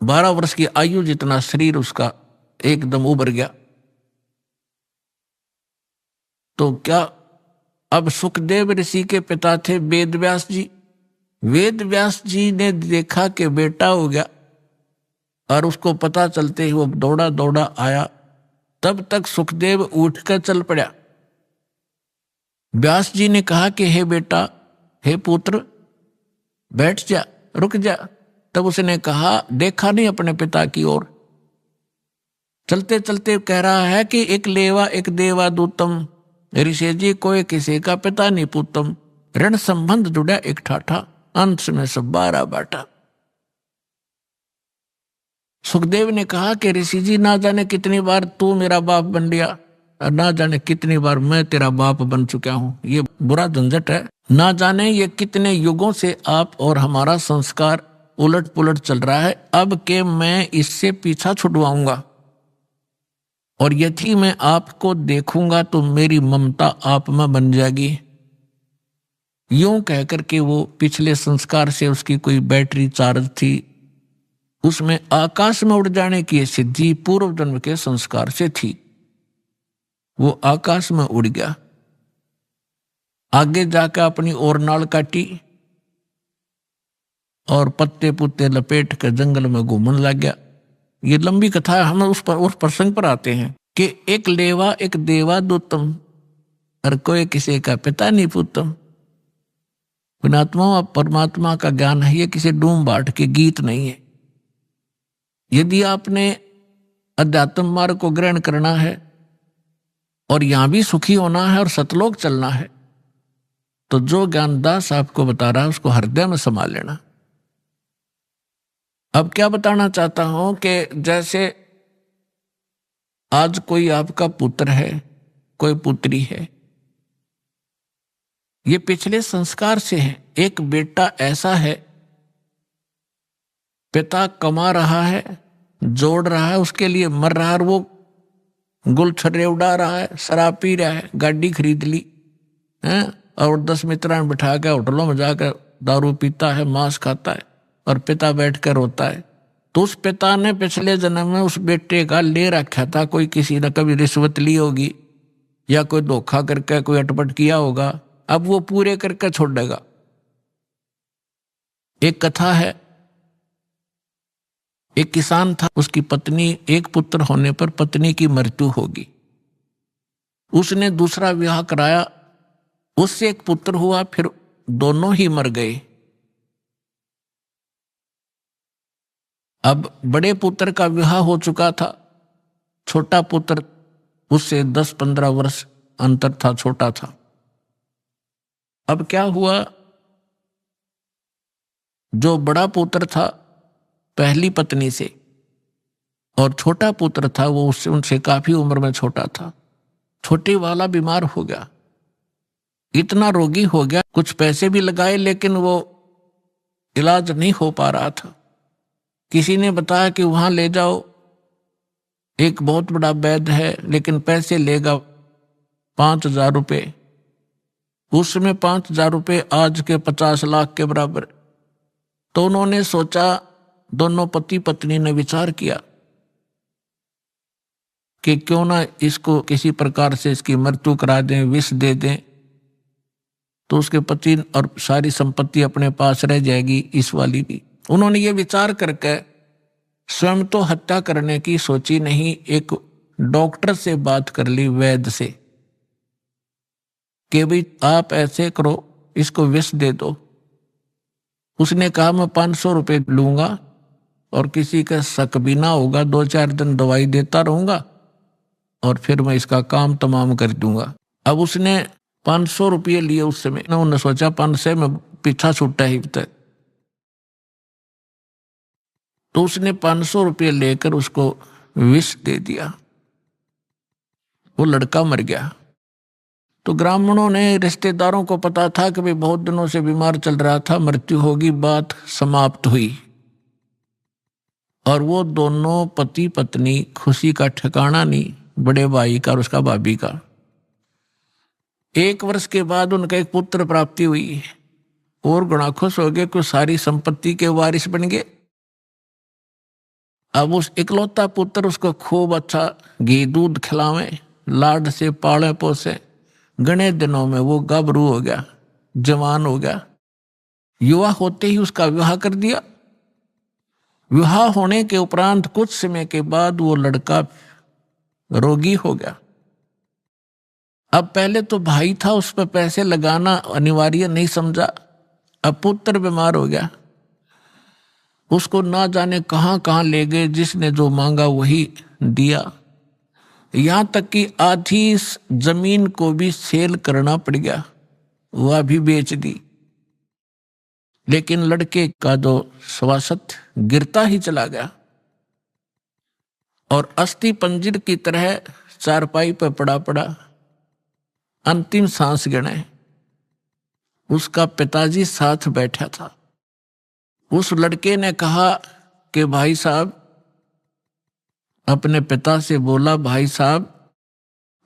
12 वर्ष की आयु जितना शरीर उसका एकदम उभर गया। तो क्या अब सुखदेव ऋषि के पिता थे वेद व्यास जी। वेद व्यास जी ने देखा कि बेटा हो गया, और उसको पता चलते ही वो दौड़ा दौड़ा आया। तब तक सुखदेव उठकर चल पड़ा। व्यास जी ने कहा कि हे बेटा, हे पुत्र, बैठ जा, रुक जा। तब उसने कहा, देखा नहीं अपने पिता की ओर, चलते चलते कह रहा है कि एक लेवा एक देवा दूतम, ऋषि जी कोई किसी का पिता नहीं पूतम, ऋण संबंध जुड़ा एक ठाठा, अंत में सब 12 बाटा। सुखदेव ने कहा कि ऋषि जी, ना जाने कितनी बार तू मेरा बाप बन गया और ना जाने कितनी बार मैं तेरा बाप बन चुका हूं। ये बुरा झंझट है। ना जाने ये कितने युगों से आप और हमारा संस्कार उलट पुलट चल रहा है। अब के मैं इससे पीछा छुड़वाऊंगा और यदि मैं आपको देखूंगा तो मेरी ममता आप में बन जाएगी। यूं कहकर के वो पिछले संस्कार से उसकी कोई बैटरी चार्ज थी, उसमें आकाश में उड़ जाने की सिद्धि पूर्व जन्म के संस्कार से थी। वो आकाश में उड़ गया, आगे जाकर अपनी और नाल काटी और पत्ते पुत्ते लपेट कर जंगल में घूमने लग गया। ये लंबी कथा है, हम उस प्रसंग पर आते हैं कि एक लेवा एक देवा दूतम और कोई किसी का पिता नहीं पुतम। पुणात्मा और परमात्मा का ज्ञान है, ये किसी डूम बाट के गीत नहीं है। यदि आपने अध्यात्म मार्ग को ग्रहण करना है और यहां भी सुखी होना है और सतलोक चलना है, तो जो ज्ञानदास आपको बता रहा है उसको हृदय में संभाल लेना। अब क्या बताना चाहता हूं कि जैसे आज कोई आपका पुत्र है, कोई पुत्री है, ये पिछले संस्कार से है। एक बेटा ऐसा है, पिता कमा रहा है, जोड़ रहा है, उसके लिए मर रहा है और वो गुल छर्रे उड़ा रहा है, शराब पी रहा है, गाड़ी खरीद ली है और 10 मित्रान बिठा के होटलों में जाकर दारू पीता है, मांस खाता है और पिता बैठ कर रोता है। तो उस पिता ने पिछले जन्म में उस बेटे का ले रखा था, कोई किसी ने कभी रिश्वत ली होगी या कोई धोखा करके कोई अटपट किया होगा, अब वो पूरे करके छोड़ेगा। एक कथा है, एक किसान था, उसकी पत्नी, एक पुत्र होने पर पत्नी की मृत्यु होगी। उसने दूसरा विवाह कराया, उससे एक पुत्र हुआ, फिर दोनों ही मर गए। अब बड़े पुत्र का विवाह हो चुका था, छोटा पुत्र उससे 10-15 वर्ष अंतर था, छोटा था। अब क्या हुआ, जो बड़ा पुत्र था पहली पत्नी से और छोटा पुत्र था वो उससे उनसे काफी उम्र में छोटा था, छोटे वाला बीमार हो गया, इतना रोगी हो गया, कुछ पैसे भी लगाए लेकिन वो इलाज नहीं हो पा रहा था। किसी ने बताया कि वहां ले जाओ, एक बहुत बड़ा वैद्य है लेकिन पैसे लेगा 5,000 रुपये। उस समय 5,000 रुपये आज के 50 लाख के बराबर। तो उन्होंने सोचा, दोनों पति पत्नी ने विचार किया कि क्यों ना इसको किसी प्रकार से इसकी मृत्यु करा दें, विष दे दें, तो उसके पति और सारी संपत्ति अपने पास रह जाएगी, इस वाली भी। उन्होंने ये विचार करके स्वयं तो हत्या करने की सोची नहीं, एक डॉक्टर से बात कर ली, वैद्य से, कि भाई आप ऐसे करो, इसको विष दे दो। उसने कहा मैं 500 रुपये लूंगा और किसी का शक भी ना होगा, 2-4 दिन दवाई देता रहूंगा और फिर मैं इसका काम तमाम कर दूंगा। अब उसने 500 रुपये लिए उस समय, उन्होंने सोचा 500 में पीछा छूटा ही तक, तो उसने 500 रुपये लेकर उसको विष दे दिया, वो लड़का मर गया। तो ग्रामीणों ने, रिश्तेदारों को पता था कि भाई बहुत दिनों से बीमार चल रहा था, मृत्यु होगी, बात समाप्त हुई। और वो दोनों पति पत्नी, खुशी का ठिकाना नहीं, बड़े भाई का और उसका भाभी का। 1 वर्ष के बाद उनका एक पुत्र प्राप्ति हुई और गुणा खुश हो गए कि सारी संपत्ति के वारिस बन गए। अब उस इकलौता पुत्र उसको खूब अच्छा घी दूध खिलावे, लाड से पाले पोसे, घने दिनों में वो गाभरू हो गया, जवान हो गया। युवा होते ही उसका विवाह कर दिया। विवाह होने के उपरांत कुछ समय के बाद वो लड़का रोगी हो गया। अब पहले तो भाई था, उस पर पैसे लगाना अनिवार्य नहीं समझा, अब पुत्र बीमार हो गया, उसको ना जाने कहां कहां ले गए, जिसने जो मांगा वही दिया। यहां तक कि आधी जमीन को भी सेल करना पड़ गया वह भी बेच दी। लेकिन लड़के का जो स्वास्थ्य गिरता ही चला गया और अस्थि पंजर की तरह चारपाई पर पड़ा पड़ा अंतिम सांस गिने। उसका पिताजी साथ बैठा था। उस लड़के ने कहा कि भाई साहब, अपने पिता से बोला, भाई साहब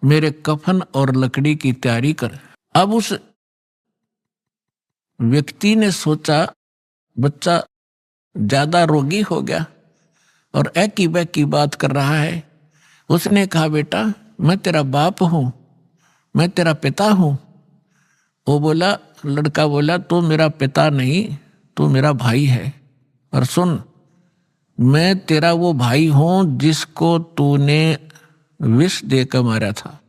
मेरे कफन और लकड़ी की तैयारी कर। अब उस व्यक्ति ने सोचा बच्चा ज्यादा रोगी हो गया और एक ही बैक की बात कर रहा है। उसने कहा बेटा मैं तेरा बाप हूं, मैं तेरा पिता हूं। वो बोला, लड़का बोला तू मेरा पिता नहीं, तू मेरा भाई है। और सुन, मैं तेरा वो भाई हूं जिसको तूने विष देकर मारा था।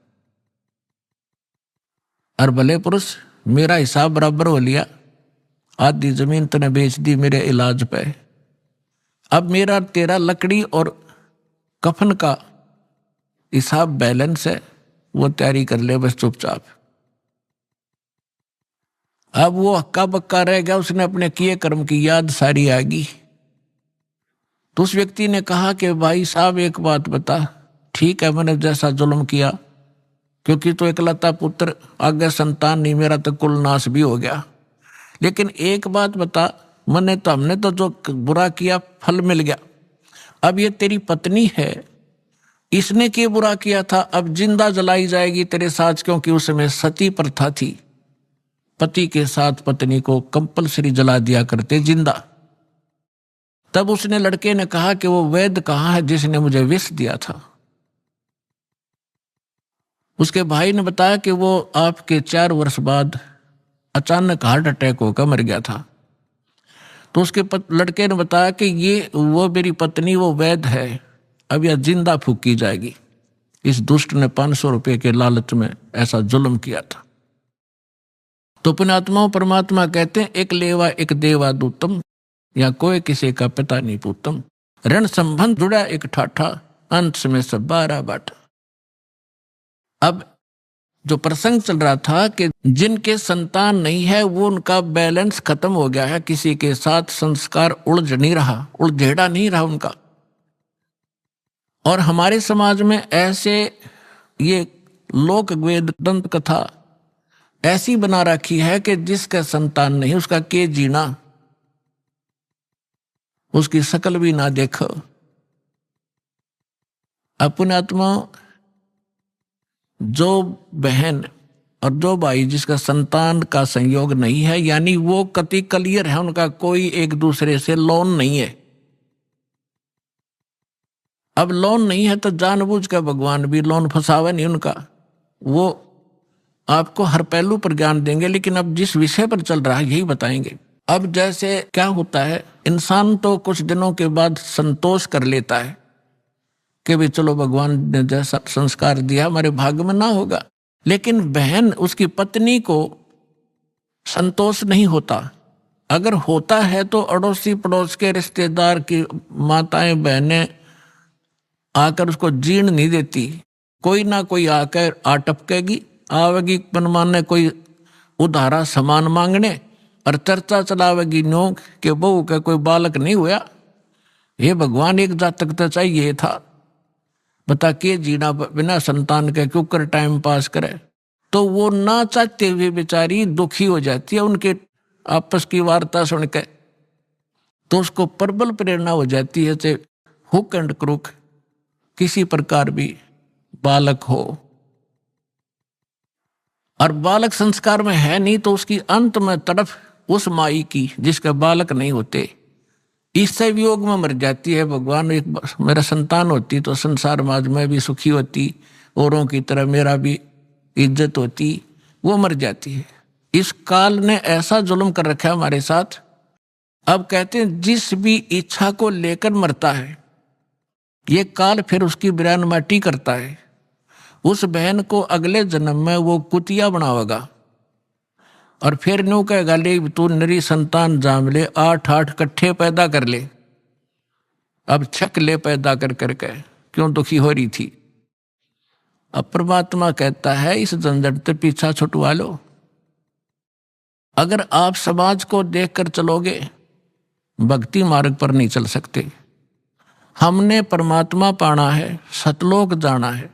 और भले पुरुष मेरा हिसाब बराबर हो लिया, आधी जमीन तूने बेच दी मेरे इलाज पे। अब मेरा तेरा लकड़ी और कफन का हिसाब बैलेंस है, वो तैयारी कर ले बस चुपचाप। अब वो हक्का बक्का रह गया, उसने अपने किए कर्म की याद सारी आ गई। तो उस व्यक्ति ने कहा कि भाई साहब एक बात बता, ठीक है मैंने जैसा जुल्म किया, क्योंकि तो इकलौता पुत्र, आगे संतान नहीं, मेरा तो कुल नाश भी हो गया। लेकिन एक बात बता, हमने तो जो बुरा किया फल मिल गया। अब ये तेरी पत्नी है, इसने क्या बुरा किया था, अब जिंदा जलाई जाएगी तेरे साथ, क्योंकि उस समय सती प्रथा थी। पति के साथ पत्नी को कंपलसरी जला दिया करते जिंदा। तब उसने लड़के ने कहा कि वो वैद्य कहाँ है जिसने मुझे विष दिया था। उसके भाई ने बताया कि वो आपके 4 वर्ष बाद अचानक हार्ट अटैक होकर मर गया था। तो उसके लड़के ने बताया कि ये वो मेरी पत्नी वो वैद्य है, अब यह जिंदा फूकी जाएगी। इस दुष्ट ने 500 रुपए के लालच में ऐसा जुल्म किया था। तो पुण्यात्माओं, परमात्मा कहते हैं एक लेवा एक देवा दूतम, या कोई किसी का पिता नहीं पूतम। ऋण संबंध जुड़ा एक ठाठा, अंत में सब 12 बाटा। अब जो प्रसंग चल रहा था कि जिनके संतान नहीं है वो उनका बैलेंस खत्म हो गया है, किसी के साथ संस्कार उलझ नहीं रहा, उलझेड़ा नहीं रहा उनका। और हमारे समाज में ऐसे ये लोक वेद दंत कथा ऐसी बना रखी है कि जिसका संतान नहीं उसका के जीना, उसकी शकल भी ना देखो। अपने आत्मा, जो बहन और जो भाई जिसका संतान का संयोग नहीं है, यानी वो कति क्लियर है, उनका कोई एक दूसरे से लोन नहीं है। अब लोन नहीं है तो जानबूझ कर भगवान भी लोन फंसावे नहीं उनका, वो आपको हर पहलू पर ज्ञान देंगे। लेकिन अब जिस विषय पर चल रहा है यही बताएंगे। अब जैसे क्या होता है, इंसान तो कुछ दिनों के बाद संतोष कर लेता है कि भी चलो भगवान ने जैसा संस्कार दिया हमारे भाग्य में ना होगा। लेकिन बहन, उसकी पत्नी को संतोष नहीं होता। अगर होता है तो अड़ोसी पड़ोस के रिश्तेदार की माताएं बहनें आकर उसको जीर्ण नहीं देती। कोई ना कोई आकर आटपकेगी, आवेगी मनमाने कोई उधारा सामान मांगने, और चर्चा चलावेगी नो कि बहू का कोई बालक नहीं हुआ। ये भगवान एक जातक तो चाहिए था, बता के जीना बिना संतान के क्यों कर टाइम पास करे। तो वो ना चाहते हुए बेचारी दुखी हो जाती है उनके आपस की वार्ता सुन के। तो उसको प्रबल प्रेरणा हो जाती है से हुक एंड क्रुक किसी प्रकार भी बालक हो। और बालक संस्कार में है नहीं तो उसकी अंत में तड़फ उस माई की जिसके बालक नहीं होते, इससे वियोग में मर जाती है। भगवान एक मेरा संतान होती तो संसार समाज में भी सुखी होती, औरों की तरह मेरा भी इज्जत होती, वो मर जाती है। इस काल ने ऐसा जुल्म कर रखा है हमारे साथ। अब कहते हैं जिस भी इच्छा को लेकर मरता है ये काल फिर उसकी बिरान माटी करता है। उस बहन को अगले जन्म में वो कुतिया बनावेगा और फिर न्यू कहेगा ले तू नरी संतान जाम ले, 8 कट्ठे पैदा कर ले, अब छक ले पैदा कर करके क्यों दुखी हो रही थी। अब परमात्मा कहता है इस झंझट से पीछा छुटवा लो। अगर आप समाज को देखकर चलोगे, भक्ति मार्ग पर नहीं चल सकते। हमने परमात्मा पाना है, सतलोक जाना है,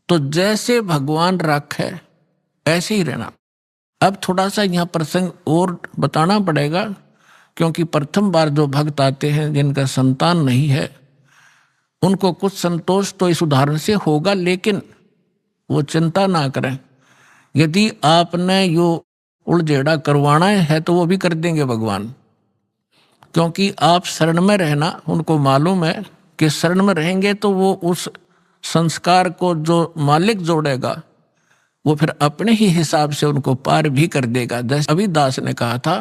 तो जैसे भगवान रखे ऐसे ही रहना। अब थोड़ा सा यहाँ प्रसंग और बताना पड़ेगा, क्योंकि प्रथम बार जो भक्त आते हैं जिनका संतान नहीं है, उनको कुछ संतोष तो इस उदाहरण से होगा, लेकिन वो चिंता ना करें। यदि आपने यो उलझेड़ा करवाना है तो वो भी कर देंगे भगवान, क्योंकि आप शरण में रहना, उनको मालूम है कि शरण में रहेंगे तो वो उस संस्कार को जो मालिक जोड़ेगा वो फिर अपने ही हिसाब से उनको पार भी कर देगा। जैसे अभिदास ने कहा था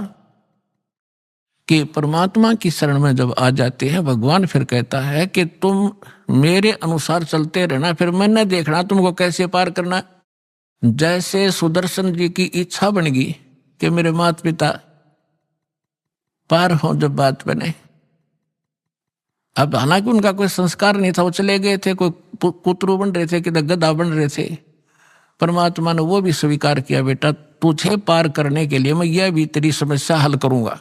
कि परमात्मा की शरण में जब आ जाते हैं भगवान, फिर कहता है कि तुम मेरे अनुसार चलते रहना, फिर मैंने देखना तुमको कैसे पार करना। जैसे सुदर्शन जी की इच्छा बन गई कि मेरे माता पिता पार हो जब बात बने। अब हालांकि उनका कोई संस्कार नहीं था, वो चले गए थे, कोई कुतरू बन रहे थे कि गधा बन रहे थे। परमात्मा ने वो भी स्वीकार किया, बेटा तुझे पार करने के लिए मैं यह भी तेरी समस्या हल करूंगा।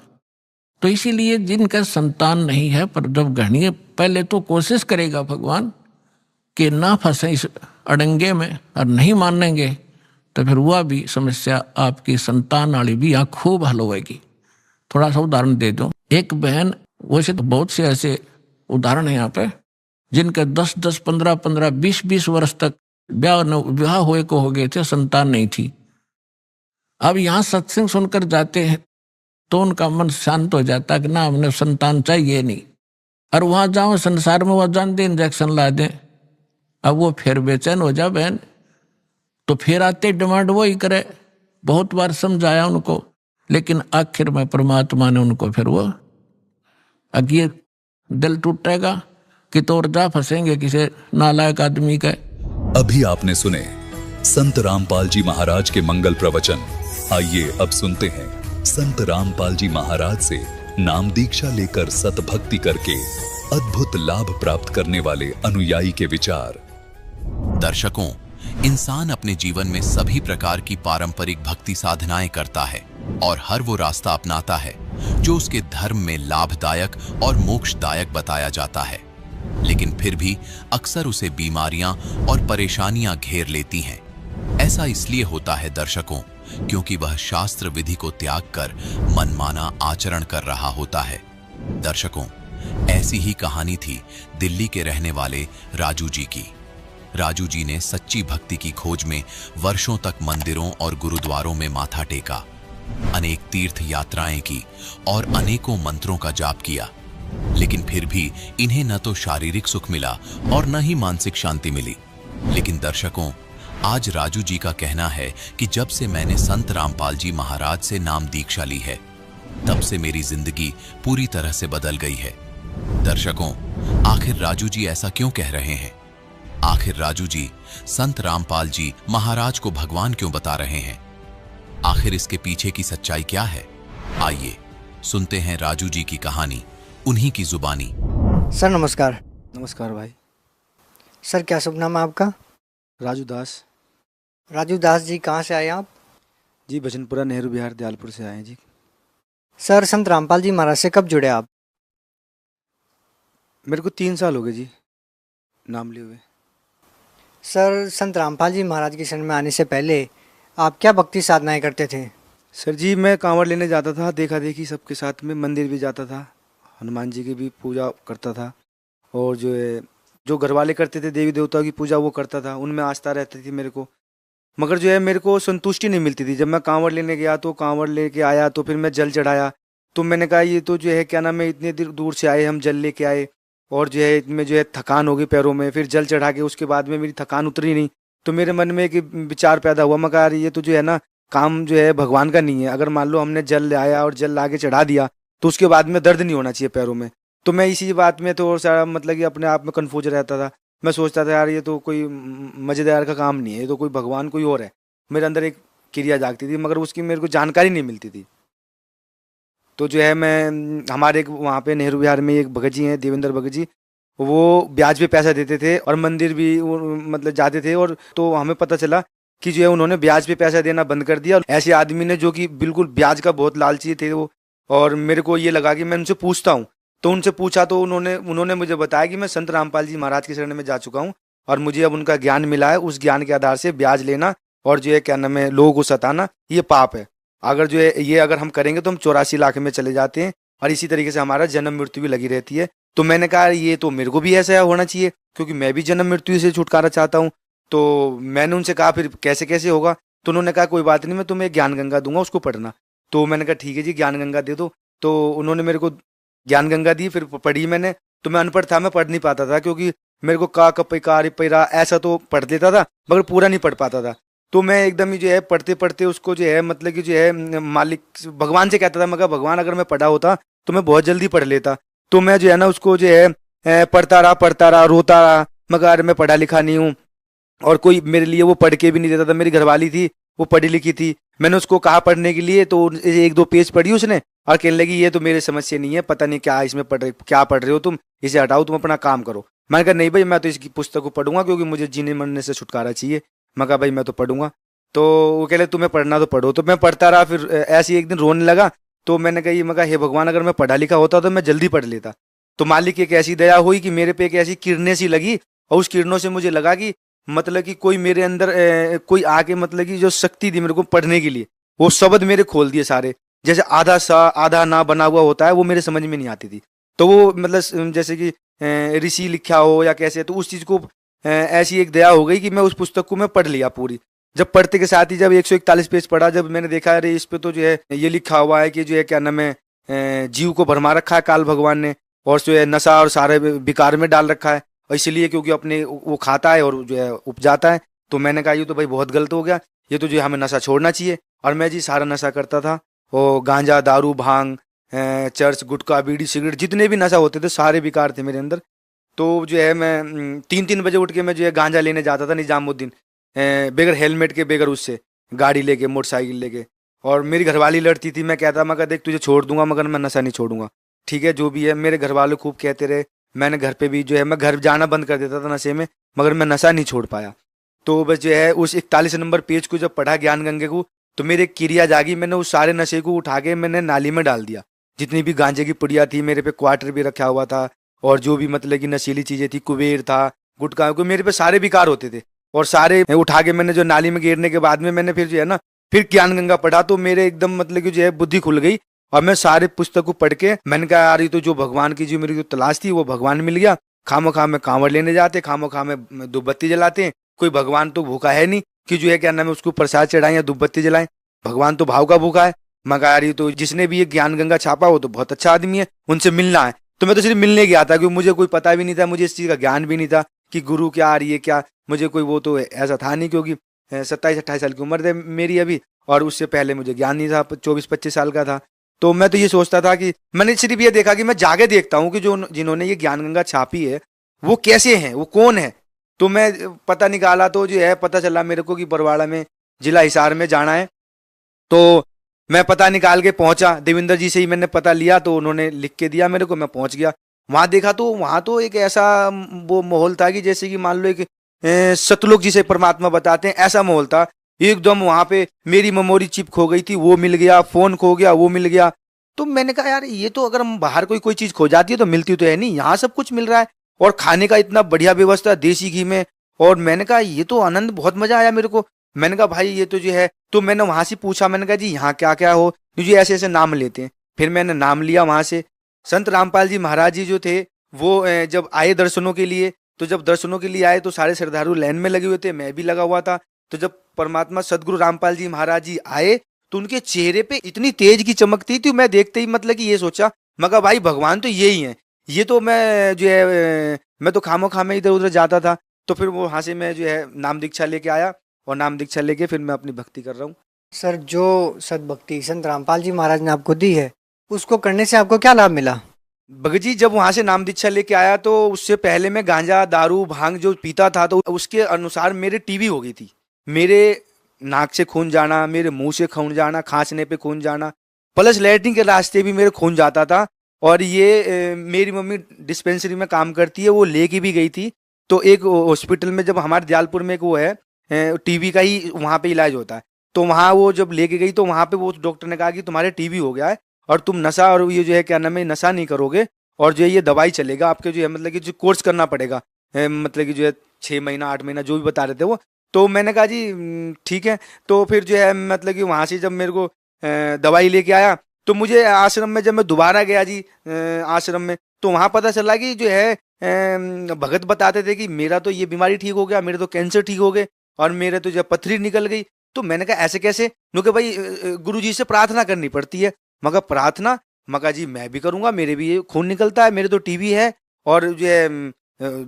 तो इसीलिए जिनका संतान नहीं है, पर जब घड़िए पहले तो कोशिश करेगा भगवान कि ना फंसे इस अड़ंगे में, और नहीं मानेंगे तो फिर वह भी समस्या आपकी संतान वाली भी यहाँ खूब हल होगी। थोड़ा सा उदाहरण दे दो। एक बहन, वैसे तो बहुत से ऐसे उदाहरण है यहाँ पे, जिनके 10-10, 15-15, 20-20 वर्ष तक विवाह हुए को हो गए थे, संतान नहीं थी। अब यहाँ सत्संग सुनकर जाते हैं तो उनका मन शांत हो जाता है कि ना हमने संतान चाहिए नहीं। और वहां जाओ संसार में वह जान दे इंजेक्शन ला दें, अब वो फिर बेचैन हो जा बहन, तो फिर आते डिमांड वो ही करे। बहुत बार समझाया उनको, लेकिन आखिर में परमात्मा ने उनको फिर वो अगे दिल टूटेगा कि तो और जा फंसेंगे किसी नालायक आदमी का। अभी आपने सुने संत रामपाल जी महाराज के मंगल प्रवचन। आइए अब सुनते हैं संत रामपाल जी महाराज से नाम दीक्षा लेकर सतभक्ति करके अद्भुत लाभ प्राप्त करने वाले अनुयायी के विचार। दर्शकों, इंसान अपने जीवन में सभी प्रकार की पारंपरिक भक्ति साधनाएं करता है और हर वो रास्ता अपनाता है जो उसके धर्म में लाभदायक और मोक्षदायक बताया जाता है, लेकिन फिर भी अक्सर उसे बीमारियां और परेशानियां घेर लेती हैं। ऐसा इसलिए होता है दर्शकों, क्योंकि वह शास्त्र विधि को त्याग कर मनमाना आचरण कर रहा होता है। दर्शकों, ऐसी ही कहानी थी दिल्ली के रहने वाले राजू जी की। राजू जी ने सच्ची भक्ति की खोज में वर्षों तक मंदिरों और गुरुद्वारों में माथा टेका, अनेक तीर्थ यात्राएं की और अनेकों मंत्रों का जाप किया, लेकिन फिर भी इन्हें न तो शारीरिक सुख मिला और न ही मानसिक शांति मिली। लेकिन दर्शकों, आज राजू जी का कहना है कि जब से मैंने संत रामपाल जी महाराज से नाम दीक्षा ली है, तब से मेरी जिंदगी पूरी तरह से बदल गई है। दर्शकों, आखिर राजू जी ऐसा क्यों कह रहे हैं? आखिर राजू जी संत रामपाल जी महाराज को भगवान क्यों बता रहे हैं? आखिर इसके पीछे की सच्चाई क्या है? आइए सुनते हैं राजू जी की कहानी, उन्हीं की जुबानी। सर नमस्कार। नमस्कार भाई। सर क्या शुभ नाम है आपका? राजू दास। राजू दास जी, कहाँ से आए आप? जी भजनपुरा नेहरू बिहार दयालपुर से आए हैं जी। सर संत रामपाल जी महाराज से कब जुड़े आप? मेरे को 3 साल हो गए जी नाम लिए हुए। सर संत रामपाल जी महाराज की शरण में आने से पहले आप क्या भक्ति साधनाएं करते थे? सर जी मैं कांवड़ लेने जाता था, देखा देखी सबके साथ में, मंदिर भी जाता था, हनुमान जी की भी पूजा करता था, और जो घर वाले करते थे देवी देवताओं की पूजा वो करता था, उनमें आस्था रहती थी मेरे को। मगर मेरे को संतुष्टि नहीं मिलती थी। जब मैं कांवड़ लेने गया तो कांवड़ लेके आया तो फिर मैं जल चढ़ाया, तो मैंने कहा ये तो क्या नाम है, इतने दूर से आए हम, जल लेके आए और इसमें थकान हो गई पैरों में, फिर जल चढ़ा के उसके बाद में मेरी थकान उतरी नहीं, तो मेरे मन में एक विचार पैदा हुआ, मैं कहा ये तो ना काम भगवान का नहीं है। अगर मान लो हमने जल लाया और जल ला के चढ़ा दिया तो उसके बाद में दर्द नहीं होना चाहिए पैरों में। तो मैं इसी बात में तो सारा मतलब कि अपने आप में कन्फ्यूज रहता था। मैं सोचता था यार ये तो कोई मजेदार का काम नहीं है, ये तो कोई भगवान कोई और है। मेरे अंदर एक क्रिया जागती थी, मगर उसकी मेरे को जानकारी नहीं मिलती थी। तो मैं हमारे एक वहाँ पे नेहरू बिहार में एक भगत जी हैं, देवेंद्र भगत जी, वो ब्याज पे पैसा देते थे और मंदिर भी मतलब जाते थे। और तो हमें पता चला कि जो है उन्होंने ब्याज पे पैसा देना बंद कर दिया। ऐसे आदमी ने जो कि बिल्कुल ब्याज का बहुत लालची थे वो, और मेरे को ये लगा कि मैं उनसे पूछता हूँ। तो उनसे पूछा तो उन्होंने मुझे बताया कि मैं संत रामपाल जी महाराज के शरण में जा चुका हूँ और मुझे अब उनका ज्ञान मिला है। उस ज्ञान के आधार से ब्याज लेना और जो है क्या नाम है लोगों को सताना, ये पाप है। अगर जो है ये अगर हम करेंगे तो हम 84 लाख में चले जाते हैं और इसी तरीके से हमारा जन्म मृत्यु भी लगी रहती है। तो मैंने कहा ये तो मेरे को भी ऐसा होना चाहिए, क्योंकि मैं भी जन्म मृत्यु से छुटकारा चाहता हूँ। तो मैंने उनसे कहा फिर कैसे कैसे होगा? तो उन्होंने कहा कोई बात नहीं, मैं तुम्हें ज्ञान गंगा दूंगा, उसको पढ़ना। तो मैंने कहा ठीक है जी, ज्ञान गंगा दे दो। तो उन्होंने मेरे को ज्ञान गंगा दी, फिर पढ़ी मैंने। तो मैं अनपढ़ था, मैं पढ़ नहीं पाता था, क्योंकि मेरे को का कप कार पैरा ऐसा तो पढ़ लेता था मगर पूरा नहीं पढ़ पाता था। तो मैं एकदम ही जो है पढ़ते पढ़ते उसको जो है मतलब कि जो है मालिक भगवान से कहता था, मगर भगवान अगर मैं पढ़ा होता तो मैं बहुत जल्दी पढ़ लेता। तो मैं जो है ना उसको जो है पढ़ता रहा रोता रहा, मगर मैं पढ़ा लिखा नहीं हूँ और कोई मेरे लिए वो पढ़ के भी नहीं देता था। मेरी घरवाली थी वो पढ़ी लिखी थी, मैंने उसको कहा पढ़ने के लिए तो 1-2 पेज पढ़ी उसने और कहने लगी ये तो मेरे समझ से नहीं है, पता नहीं क्या इसमें क्या पढ़ रहे हो तुम, इसे हटाओ, तुम अपना काम करो। मैंने कहा नहीं भाई, मैं तो इसकी पुस्तक को पढ़ूंगा क्योंकि मुझे जीने मरने से छुटकारा चाहिए। मैं कहा भाई मैं तो पढ़ूंगा। तो वो कह रहे तुम्हें पढ़ना तो पढ़ो। तो मैं पढ़ता रहा, फिर ऐसे ही एक दिन रोने लगा। तो मैंने कहा मैं कहा हे भगवान, अगर मैं पढ़ा लिखा होता तो मैं जल्दी पढ़ लेता। तो मालिक की एक ऐसी दया हुई कि मेरे पे एक ऐसी किरणें सी लगी और उस किरणों से मुझे लगा कि मतलब कि कोई मेरे अंदर कोई आके मतलब कि जो शक्ति दी मेरे को पढ़ने के लिए, वो शब्द मेरे खोल दिए सारे। जैसे आधा सा आधा ना बना हुआ होता है, वो मेरे समझ में नहीं आती थी। तो वो मतलब जैसे कि ऋषि लिखा हो या कैसे, तो उस चीज को ऐसी एक दया हो गई कि मैं उस पुस्तक को मैं पढ़ लिया पूरी। जब पढ़ते के साथ ही जब 141 पेज पढ़ा, जब मैंने देखा अरे इस पे तो जो है ये लिखा हुआ है कि जो है क्या नाम है जीव को भरमा रखा है काल भगवान ने, और जो है नशा और सारे विकार में डाल रखा है, और इसलिए क्योंकि अपने वो खाता है और जो है उपजाता है। तो मैंने कहा ये तो भाई बहुत गलत हो गया, ये तो जो है हमें नशा छोड़ना चाहिए। और मैं जी सारा नशा करता था, वो गांजा दारू भांग चर्च गुटखा बीड़ी सिगरेट जितने भी नशा होते थे सारे विकार थे मेरे अंदर। तो जो है मैं 3-3 बजे उठ के मैं जो है गांजा लेने जाता था निजामुद्दीन, बगैर हेलमेट के, बगैर उससे गाड़ी लेके मोटरसाइकिल लेके। और मेरी घरवाली लड़ती थी, मैं कहता मैं देख तुझे छोड़ दूंगा मगर मैं नशा नहीं छोड़ूंगा। ठीक है जो भी है, मेरे घर वाले खूब कहते रहे। मैंने घर पे भी जो है मैं घर जाना बंद कर देता था नशे में, मगर मैं नशा नहीं छोड़ पाया। तो बस जो है उस 41 नंबर पेज को जब पढ़ा ज्ञान गंगे को, तो मेरी एक क्रिया जागी। मैंने उस सारे नशे को उठा के मैंने नाली में डाल दिया। जितनी भी गांजे की पुड़िया थी, मेरे पे क्वार्टर भी रखा हुआ था, और जो भी मतलब कि नशीली चीजें थी, कुबेर था, गुटखा, को मेरे पे सारे विकार होते थे, और सारे उठा के मैंने जो नाली में गिरने के बाद में मैंने फिर जो है ना फिर ज्ञान गंगा पढ़ा। तो मेरे एकदम मतलब कि जो है बुद्धि खुल गई, और मैं सारे पुस्तक को पढ़ के मैंने कहा यार ये तो जो भगवान की जो मेरी जो तलाश थी वो भगवान मिल गया। खामोखा में कांवड़ लेने जाते, खामोखा में धूपबत्ती जलाते हैं, कोई भगवान तो भूखा है नहीं कि जो है क्या नाम है उसको प्रसाद चढ़ाएं या धूपबत्ती जलाएं, भगवान तो भाव का भूखा है। मगर यार ये तो जिसने भी ये ज्ञान गंगा छापा वो तो बहुत अच्छा आदमी है, उनसे मिलना है। तो मैं तो सिर्फ मिलने गया था, क्योंकि मुझे कोई पता भी नहीं था, मुझे इस चीज का ज्ञान भी नहीं था कि गुरु क्या और ये क्या, मुझे कोई वो तो ऐसा था नहीं, क्योंकि 27-28 साल की उम्र थी मेरी अभी, और उससे पहले मुझे ज्ञान नहीं था, 24-25 साल का था। तो मैं तो ये सोचता था कि मैंने सिर्फ ये देखा कि मैं जाके देखता हूँ कि जो जिन्होंने ये ज्ञान गंगा छापी है वो कैसे हैं, वो कौन है। तो मैं पता निकाला, तो जो है पता चला मेरे को कि बरवाड़ा में जिला हिसार में जाना है। तो मैं पता निकाल के पहुंचा, देवेंद्र जी से ही मैंने पता लिया, तो उन्होंने लिख के दिया मेरे को। मैं पहुंच गया वहां, देखा तो वहां तो एक ऐसा वो माहौल था कि जैसे कि मान लो एक सतलोक जिसे परमात्मा बताते हैं ऐसा माहौल था एकदम। वहां पे मेरी मेमोरी चिप खो गई थी, वो मिल गया, फोन खो गया, वो मिल गया। तो मैंने कहा यार ये तो अगर हम बाहर कोई चीज खो जाती है तो मिलती तो है नहीं, यहाँ सब कुछ मिल रहा है, और खाने का इतना बढ़िया व्यवस्था देसी घी में। और मैंने कहा ये तो आनंद, बहुत मजा आया मेरे को। मैंने कहा भाई ये तो जो है, तो मैंने वहां से पूछा, मैंने कहा जी यहाँ क्या क्या हो, जी ऐसे ऐसे नाम लेते हैं। फिर मैंने नाम लिया वहां से। संत रामपाल जी महाराज जी जो थे वो जब आए दर्शनों के लिए, तो जब दर्शनों के लिए आए तो सारे श्रद्धालु लाइन में लगे हुए थे, मैं भी लगा हुआ था। तो जब परमात्मा सदगुरु रामपाल जी महाराज जी आए तो उनके चेहरे पे इतनी तेज की चमकती थी, मैं देखते ही मतलब कि ये सोचा, मगर भाई भगवान तो यही है। ये तो मैं जो है मैं तो खामो खामे इधर उधर जाता था। तो फिर वो वहां से मैं जो है नाम दीक्षा लेके आया, और नाम दीक्षा लेके फिर मैं अपनी भक्ति कर रहा हूँ। सर, जो सदभक्ति संत रामपाल जी महाराज ने आपको दी है उसको करने से आपको क्या लाभ मिला? भगत जी, जब वहां से नाम दीक्षा लेके आया तो उससे पहले मैं गांजा दारू भांग जो पीता था, तो उसके अनुसार मेरे टीबी हो गई थी। मेरे नाक से खून जाना, मेरे मुंह से खून जाना, खांसने पे खून जाना, प्लस लैट्रिन के रास्ते भी मेरे खून जाता था। और ये मेरी मम्मी डिस्पेंसरी में काम करती है, वो लेके भी गई थी। तो एक हॉस्पिटल में, जब हमारे दयालपुर में एक वो है टीबी का ही वहाँ पे इलाज होता है। तो वहाँ वो जब लेके गई तो वहाँ पे वो डॉक्टर ने कहा कि तुम्हारे टीबी हो गया है और तुम नशा और ये जो है क्या नाम है नशा नहीं करोगे और जो है ये दवाई चलेगा आपके जो है मतलब कि जो कोर्स करना पड़ेगा, मतलब कि जो है 6 महीना 8 महीना जो भी बता रहे थे वो। तो मैंने कहा जी ठीक है। तो फिर जो है मतलब कि वहाँ से जब मेरे को दवाई लेके आया तो मुझे आश्रम में जब मैं दोबारा गया जी आश्रम में, तो वहाँ पता चला कि जो है भगत बताते थे कि मेरा तो ये बीमारी ठीक हो गया, मेरे तो कैंसर ठीक हो गए और मेरे तो जो पथरी निकल गई। तो मैंने कहा ऐसे कैसे? क्योंकि भाई गुरु जी से प्रार्थना करनी पड़ती है। मगर प्रार्थना, मगर जी मैं भी करूँगा, मेरे भी ये खून निकलता है, मेरे तो टीबी है और जो है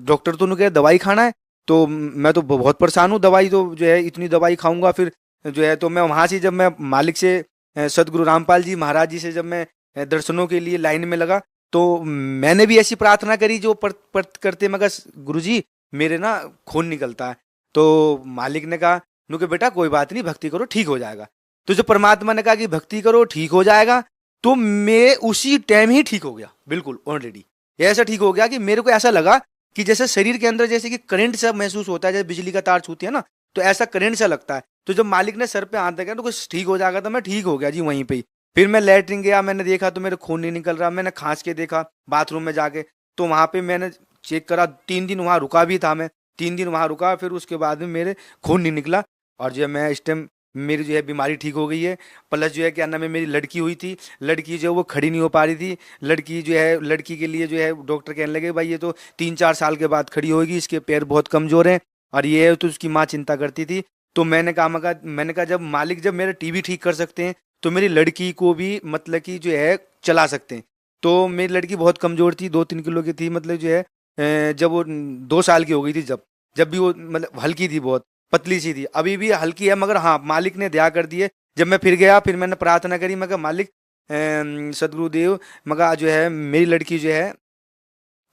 डॉक्टर तो उन्होंने कहा दवाई खाना है। तो मैं तो बहुत परेशान हूँ, दवाई तो जो है इतनी दवाई खाऊंगा फिर जो है। तो मैं वहाँ से जब मैं मालिक से सदगुरु रामपाल जी महाराज जी से जब मैं दर्शनों के लिए लाइन में लगा तो मैंने भी ऐसी प्रार्थना करी जो करते, मगर गुरु जी मेरे ना खून निकलता है। तो मालिक ने कहा नु कि बेटा कोई बात नहीं, भक्ति करो ठीक हो जाएगा। तो जब परमात्मा ने कहा कि भक्ति करो ठीक हो जाएगा, तो मैं उसी टाइम ही ठीक हो गया, बिल्कुल ऑलरेडी ऐसा ठीक हो गया कि मेरे को ऐसा लगा कि जैसे शरीर के अंदर जैसे कि करंट सा महसूस होता है, जैसे बिजली का तार छूती है ना, तो ऐसा करंट सा लगता है। तो जब मालिक ने सर पे हाथ रखा तो कुछ ठीक हो जाएगा, तो मैं ठीक हो गया जी वहीं पे ही। फिर मैं लैट्रिन गया, मैंने देखा तो मेरे खून नहीं निकल रहा। मैंने खांस के देखा बाथरूम में जाके, तो वहाँ पे मैंने चेक करा। 3 दिन वहाँ रुका भी था मैं, 3 दिन वहाँ रुका, फिर उसके बाद में मेरे खून नहीं निकला। और जो है मैं इस टाइम मेरी जो है बीमारी ठीक हो गई है। प्लस जो है क्या नाम है मेरी लड़की हुई थी, लड़की जो है वो खड़ी नहीं हो पा रही थी। लड़की जो है लड़की के लिए जो है डॉक्टर कहने लगे भाई ये तो 3-4 साल के बाद खड़ी होगी, इसके पैर बहुत कमज़ोर हैं और ये है। तो उसकी माँ चिंता करती थी। तो मैंने कहा जब मालिक जब मेरा टीबी ठीक कर सकते हैं तो मेरी लड़की को भी मतलब कि जो है चला सकते हैं। तो मेरी लड़की बहुत कमज़ोर थी, 2-3 किलो की थी, मतलब जो है जब वो 2 साल की हो गई थी, जब भी वो मतलब हल्की थी, बहुत पतली सी थी। अभी भी हल्की है, मगर हाँ मालिक ने दया कर दी है। जब मैं फिर गया, फिर मैंने प्रार्थना करी, मैं कहा मालिक सदगुरुदेव, मगर जो है मेरी लड़की जो है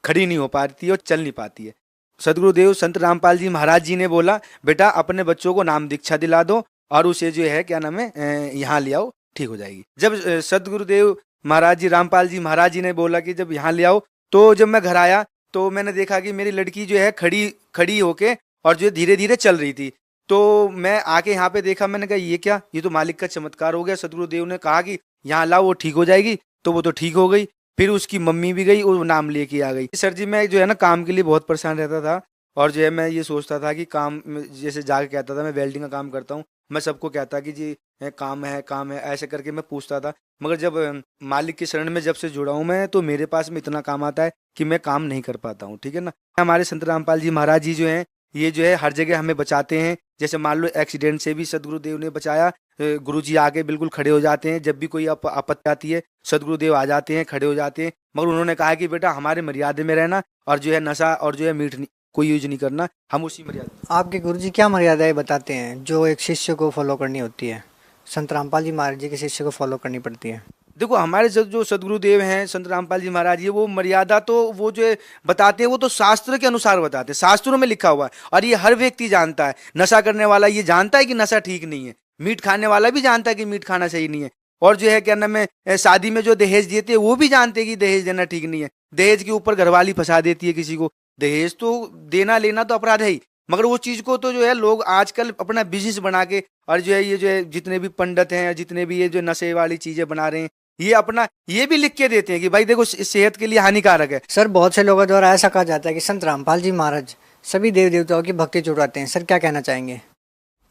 खड़ी नहीं हो पाती और चल नहीं पाती है। सदगुरुदेव संत रामपाल जी महाराज जी ने बोला बेटा अपने बच्चों को नाम दीक्षा दिला दो और उसे जो है क्या नाम है यहाँ ले आओ, ठीक हो जाएगी। जब सदगुरुदेव महाराज जी रामपाल जी महाराज जी ने बोला कि जब यहाँ ले आओ, तो जब मैं घर आया तो मैंने देखा कि मेरी लड़की जो है खड़ी होके और जो धीरे धीरे चल रही थी। तो मैं आके यहाँ पे देखा, मैंने कहा ये क्या, ये तो मालिक का चमत्कार हो गया। सदगुरुदेव ने कहा कि यहाँ लाओ वो ठीक हो जाएगी, तो वो तो ठीक हो गई। फिर उसकी मम्मी भी गई, वो नाम लेके आ गई। सर जी मैं जो है ना काम के लिए बहुत परेशान रहता था और जो है मैं ये सोचता था कि काम जैसे जाके कहता था मैं वेल्डिंग का काम करता हूँ, मैं सबको कहता कि जी काम है ऐसे करके मैं पूछता था। मगर जब मालिक की शरण में जब से जुड़ा हूँ मैं, तो मेरे पास में इतना काम आता है कि मैं काम नहीं कर पाता हूँ, ठीक है ना। हमारे संत रामपाल जी महाराज जी जो हैं ये जो है हर जगह हमें बचाते हैं। जैसे मान लो एक्सीडेंट से भी सदगुरुदेव ने बचाया, गुरुजी आके बिल्कुल खड़े हो जाते हैं। जब भी कोई आपत्ति आती है सदगुरुदेव आ जाते हैं, खड़े हो जाते हैं। मगर उन्होंने कहा कि बेटा हमारे मर्यादे में रहना और जो है नशा और जो है मीठ कोई यूज नहीं करना, हम उसी मर्यादा। आपके गुरुजी क्या मर्यादाएं बताते हैं जो एक शिष्य को फॉलो करनी होती है, संत रामपाल जी महाराज जी के शिष्य को फॉलो करनी पड़ती है? देखो हमारे जो सदगुरुदेव हैं संत रामपाल जी महाराज जी, वो मर्यादा तो वो जो बताते हैं वो तो शास्त्र के अनुसार बताते हैं, शास्त्रों में लिखा हुआ है और ये हर व्यक्ति जानता है। नशा करने वाला ये जानता है कि नशा ठीक नहीं है, मीट खाने वाला भी जानता है कि मीट खाना सही नहीं है, और जो है क्या नाम है शादी में जो दहेज देते हैं वो भी जानते हैं कि दहेज देना ठीक नहीं है। दहेज के ऊपर घरवाली फंसा देती है किसी को। दहेज तो देना लेना तो अपराध है ही, मगर वो चीज को तो जो है लोग आजकल अपना बिजनेस बना के और जो है ये जो है जितने भी पंडित हैं, जितने भी ये जो नशे वाली चीजें बना रहे हैं, ये अपना ये भी लिख के देते हैं कि भाई देखो सेहत के लिए हानिकारक है। सर बहुत से लोगों द्वारा ऐसा कहा जाता है कि संत रामपाल जी महाराज सभी देवी देवताओं की भक्ति छुड़वाते हैं, सर क्या कहना चाहेंगे?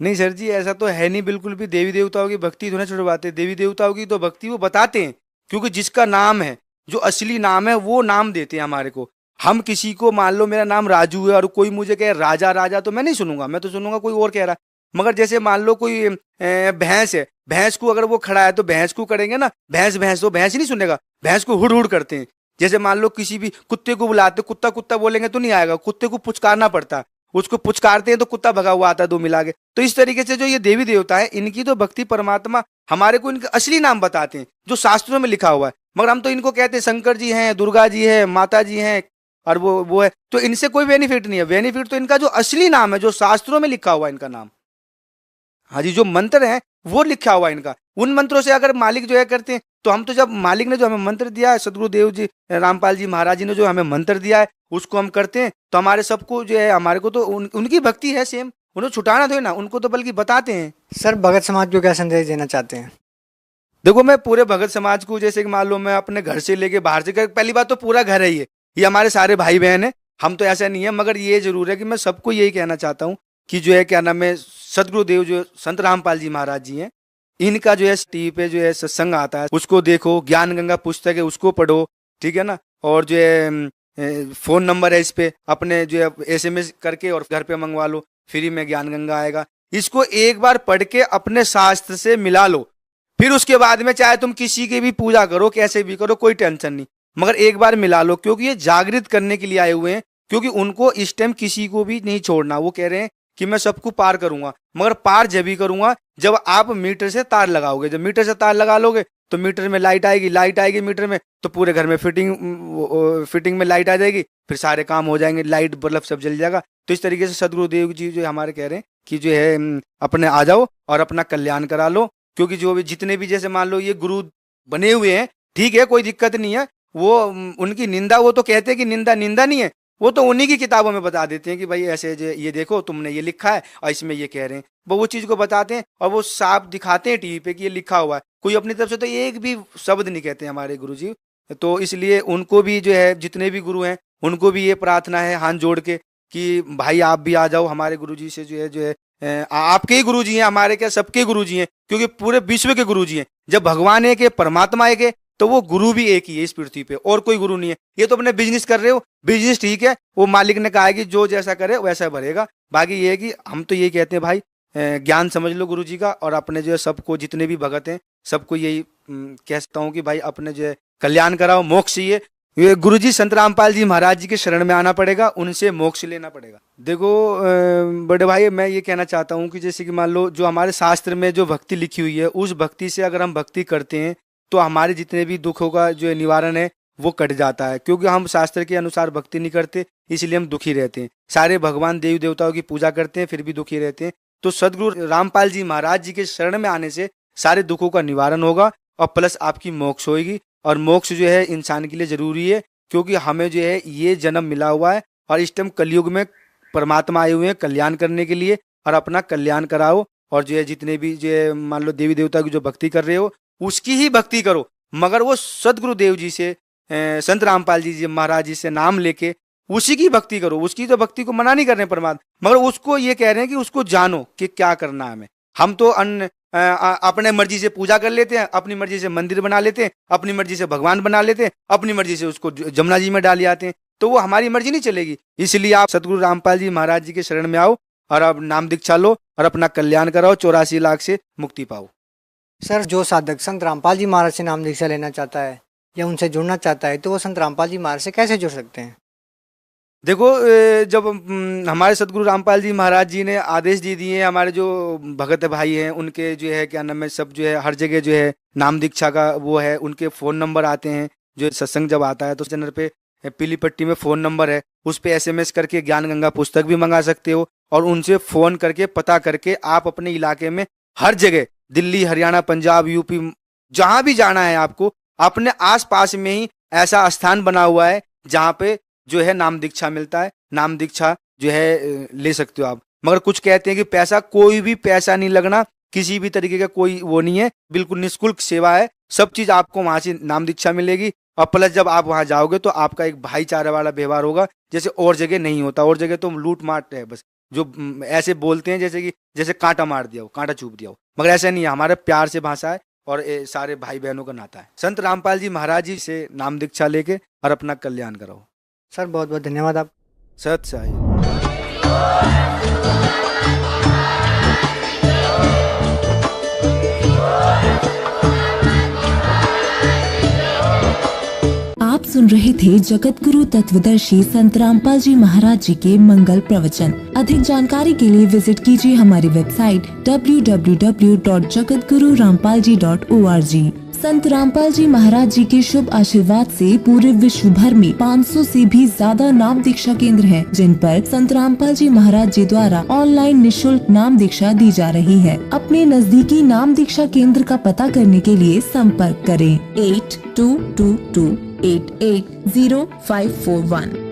नहीं सर जी ऐसा तो है नहीं, बिल्कुल भी। देवी देवताओं की भक्ति तो नहीं छुड़वाते, देवी देवताओं की तो भक्ति वो बताते हैं, क्योंकि जिसका नाम है जो असली नाम है वो नाम देते हैं हमारे को। हम किसी को मान लो मेरा नाम राजू है और कोई मुझे कहे राजा राजा, तो मैं नहीं सुनूंगा, मैं तो सुनूंगा कोई और कह रहा। मगर जैसे मान लो कोई भैंस है, भैंस को अगर वो खड़ा है तो भैंस को करेंगे ना, भैंस भैंस तो भैंस ही नहीं सुनेगा, भैंस को हुड़ हुड़ करते हैं। जैसे मान लो किसी भी कुत्ते को बुलाते, कुत्ता कुत्ता बोलेंगे तो नहीं आएगा, कुत्ते को पुचकारना पड़ता है, उसको पुचकारते हैं तो कुत्ता भगा हुआ आता है दो मिला के। तो इस तरीके से जो ये देवी देवता है इनकी तो भक्ति परमात्मा हमारे को इनका असली नाम बताते हैं जो शास्त्रों में लिखा हुआ है। मगर हम तो इनको कहते हैं शंकर जी हैं, दुर्गा जी है, माता जी हैं और वो है, तो इनसे कोई बेनिफिट नहीं है। बेनिफिट तो इनका जो असली नाम है जो शास्त्रों में लिखा हुआ है इनका नाम, हाँ जी, जो मंत्र है वो लिखा हुआ है इनका। उन मंत्रों से अगर मालिक जो है करते हैं तो हम तो जब मालिक ने जो हमें मंत्र दिया है, सदगुरुदेव जी रामपाल जी महाराज जी ने जो हमें मंत्र दिया है उसको हम करते हैं, तो हमारे सबको जो है हमारे को तो उनकी भक्ति है सेम, उन्हें छुटाना तो है ना, उनको तो बल्कि बताते हैं। सर भगत समाज को क्या संदेश देना चाहते हैं? देखो मैं पूरे भगत समाज को, जैसे कि मान लो मैं अपने घर से लेके बाहर से, पहली बात तो पूरा घर है ये हमारे सारे भाई बहन है, हम तो ऐसा नहीं है, मगर ये जरूर है कि मैं सबको यही कहना चाहता हूँ कि जो है क्या नाम है, सदगुरुदेव जो संत रामपाल जी महाराज जी हैं, इनका जो है टीवी पे जो है सत्संग आता है, उसको देखो, ज्ञान गंगा पुस्तक है उसको पढ़ो, ठीक है ना। और जो है फोन नंबर है इस पे, अपने जो है SMS करके और घर पे मंगवा लो, फ्री में ज्ञान गंगा आएगा। इसको एक बार पढ़ के अपने शास्त्र से मिला लो, फिर उसके बाद में चाहे तुम किसी की भी पूजा करो, कैसे भी करो, कोई टेंशन नहीं, मगर एक बार मिला लो, क्योंकि ये जागृत करने के लिए आए हुए हैं। क्योंकि उनको इस टाइम किसी को भी नहीं छोड़ना। वो कह रहे हैं कि मैं सबको पार करूंगा, मगर पार जब भी करूंगा जब आप मीटर से तार लगाओगे। जब मीटर से तार लगा लोगे तो मीटर में लाइट आएगी मीटर में, तो पूरे घर में फिटिंग में लाइट आ जाएगी, फिर सारे काम हो जाएंगे, लाइट बल्ब सब जल जाएगा। तो इस तरीके से सदगुरुदेव जी जो हमारे कह रहे हैं कि जो है अपने आ जाओ और अपना कल्याण करा लो। क्योंकि जो भी जितने भी, जैसे मान लो ये गुरु बने हुए हैं, ठीक है, कोई दिक्कत नहीं है, वो उनकी निंदा, वो तो कहते हैं कि निंदा नहीं है, वो तो उन्हीं की किताबों में बता देते हैं कि भाई ऐसे ये देखो तुमने ये लिखा है और इसमें ये कह रहे हैं, वो चीज को बताते हैं और वो साफ दिखाते हैं टीवी पे कि ये लिखा हुआ है। कोई अपनी तरफ से तो एक भी शब्द नहीं कहते हमारे गुरु जी। तो इसलिए उनको भी जो है, जितने भी गुरु हैं उनको भी ये प्रार्थना है हाथ जोड़ के कि भाई आप भी आ जाओ हमारे गुरु जी से, जो है आपके ही गुरु जी हैं, हमारे क्या सबके गुरु जी हैं, क्योंकि पूरे विश्व के गुरु जी हैं। जब भगवान एक है, परमात्मा एक है, तो वो गुरु भी एक ही है इस पृथ्वी पे, और कोई गुरु नहीं है। ये तो अपने बिजनेस कर रहे हो, बिजनेस ठीक है, वो मालिक ने कहा है कि जो जैसा करे वैसा भरेगा। बाकी ये है कि हम तो यही कहते हैं भाई ज्ञान समझ लो गुरु जी का, और अपने जो है सबको, जितने भी भगत हैं सबको यही कहता हूँ कि भाई अपने जो है कल्याण कराओ, मोक्ष चाहिए, ये गुरु जी संत रामपाल जी महाराज जी के शरण में आना पड़ेगा, उनसे मोक्ष लेना पड़ेगा। देखो बड़े भाई, मैं ये कहना चाहता हूँ कि जैसे कि मान लो जो हमारे शास्त्र में जो भक्ति लिखी हुई है, उस भक्ति से अगर हम भक्ति करते हैं तो हमारे जितने भी दुखों का जो है निवारण है वो कट जाता है। क्योंकि हम शास्त्र के अनुसार भक्ति नहीं करते, इसलिए हम दुखी रहते हैं। सारे भगवान देवी देवताओं की पूजा करते हैं फिर भी दुखी रहते हैं। तो सदगुरु रामपाल जी महाराज जी के शरण में आने से सारे दुखों का निवारण होगा और प्लस आपकी मोक्ष होगी। और मोक्ष जो है इंसान के लिए जरूरी है, क्योंकि हमें जो है ये जन्म मिला हुआ है और इस टाइम कलयुग में परमात्मा आए हुए हैं कल्याण करने के लिए, और अपना कल्याण कराओ। और जो है जितने भी जो है मान लो देवी देवता की जो भक्ति कर रहे हो उसकी ही भक्ति करो, मगर वो सदगुरुदेव जी से, संत रामपाल जी महाराज जी से नाम लेके उसी की भक्ति करो। उसकी तो भक्ति को मना नहीं कर रहे हैं परमात्मा, मगर उसको ये कह रहे हैं कि उसको जानो कि क्या करना है हमें। हम तो अपने मर्जी से पूजा कर लेते हैं, अपनी मर्जी से मंदिर बना लेते हैं, अपनी मर्जी से भगवान बना लेते हैं, अपनी मर्जी से उसको जमुना जी में डाल आते हैं, तो वो हमारी मर्जी नहीं चलेगी। इसलिए आप सदगुरु रामपाल जी महाराज जी के शरण में आओ और अब नाम दीक्षा लो और अपना कल्याण कराओ, 84 लाख से मुक्ति पाओ। सर जो साधक संत रामपाल जी महाराज से नाम दीक्षा लेना चाहता है या उनसे जुड़ना चाहता है, तो वो संत रामपाल जी महाराज से कैसे जुड़ सकते हैं? देखो जब हमारे सदगुरु रामपाल जी महाराज जी ने आदेश दे दिए, हमारे जो भगत भाई हैं उनके जो है क्या नाम है, सब जो है हर जगह जो है नाम दीक्षा का वो है, उनके फ़ोन नंबर आते हैं। जो सत्संग जब आता है तो चैनल पे पीली पट्टी में फ़ोन नंबर है, उस पर SMS करके ज्ञान गंगा पुस्तक भी मंगा सकते हो, और उनसे फ़ोन करके पता करके आप अपने इलाके में हर जगह, दिल्ली, हरियाणा, पंजाब, यूपी, जहाँ भी जाना है आपको, अपने आस पास में ही ऐसा स्थान बना हुआ है जहाँ पे जो है नाम दीक्षा मिलता है। नाम दीक्षा जो है ले सकते हो आप। मगर कुछ कहते हैं कि पैसा, कोई भी पैसा नहीं लगना, किसी भी तरीके का कोई वो नहीं है, बिल्कुल निःशुल्क सेवा है। सब चीज आपको वहां से नाम दीक्षा मिलेगी, और प्लस जब आप वहां जाओगे तो आपका एक भाईचारे वाला व्यवहार होगा, जैसे और जगह नहीं होता। और जगह तो लूट मार है, बस जो ऐसे बोलते हैं जैसे कांटा मार दिया हो, कांटा चुभ दिया हो, मगर ऐसा नहीं है। हमारे प्यार से भाषा है और सारे भाई बहनों का नाता है। संत रामपाल जी महाराज जी से नाम दीक्षा लेके और अपना कल्याण कराओ। सर बहुत बहुत धन्यवाद आप। सत साई। आप सुन रहे थे जगत गुरु तत्वदर्शी संत रामपाल जी महाराज जी के मंगल प्रवचन। अधिक जानकारी के लिए विजिट कीजिए हमारी वेबसाइट www.jagatgururampalji.org। संत रामपाल जी महाराज जी के शुभ आशीर्वाद से पूरे विश्व भर में 500 से भी ज्यादा नाम दीक्षा केंद्र हैं, जिन पर संत रामपाल जी महाराज जी द्वारा ऑनलाइन निशुल्क नाम दीक्षा दी जा रही है। अपने नजदीकी नाम दीक्षा केंद्र का पता करने के लिए संपर्क करें 8222880541।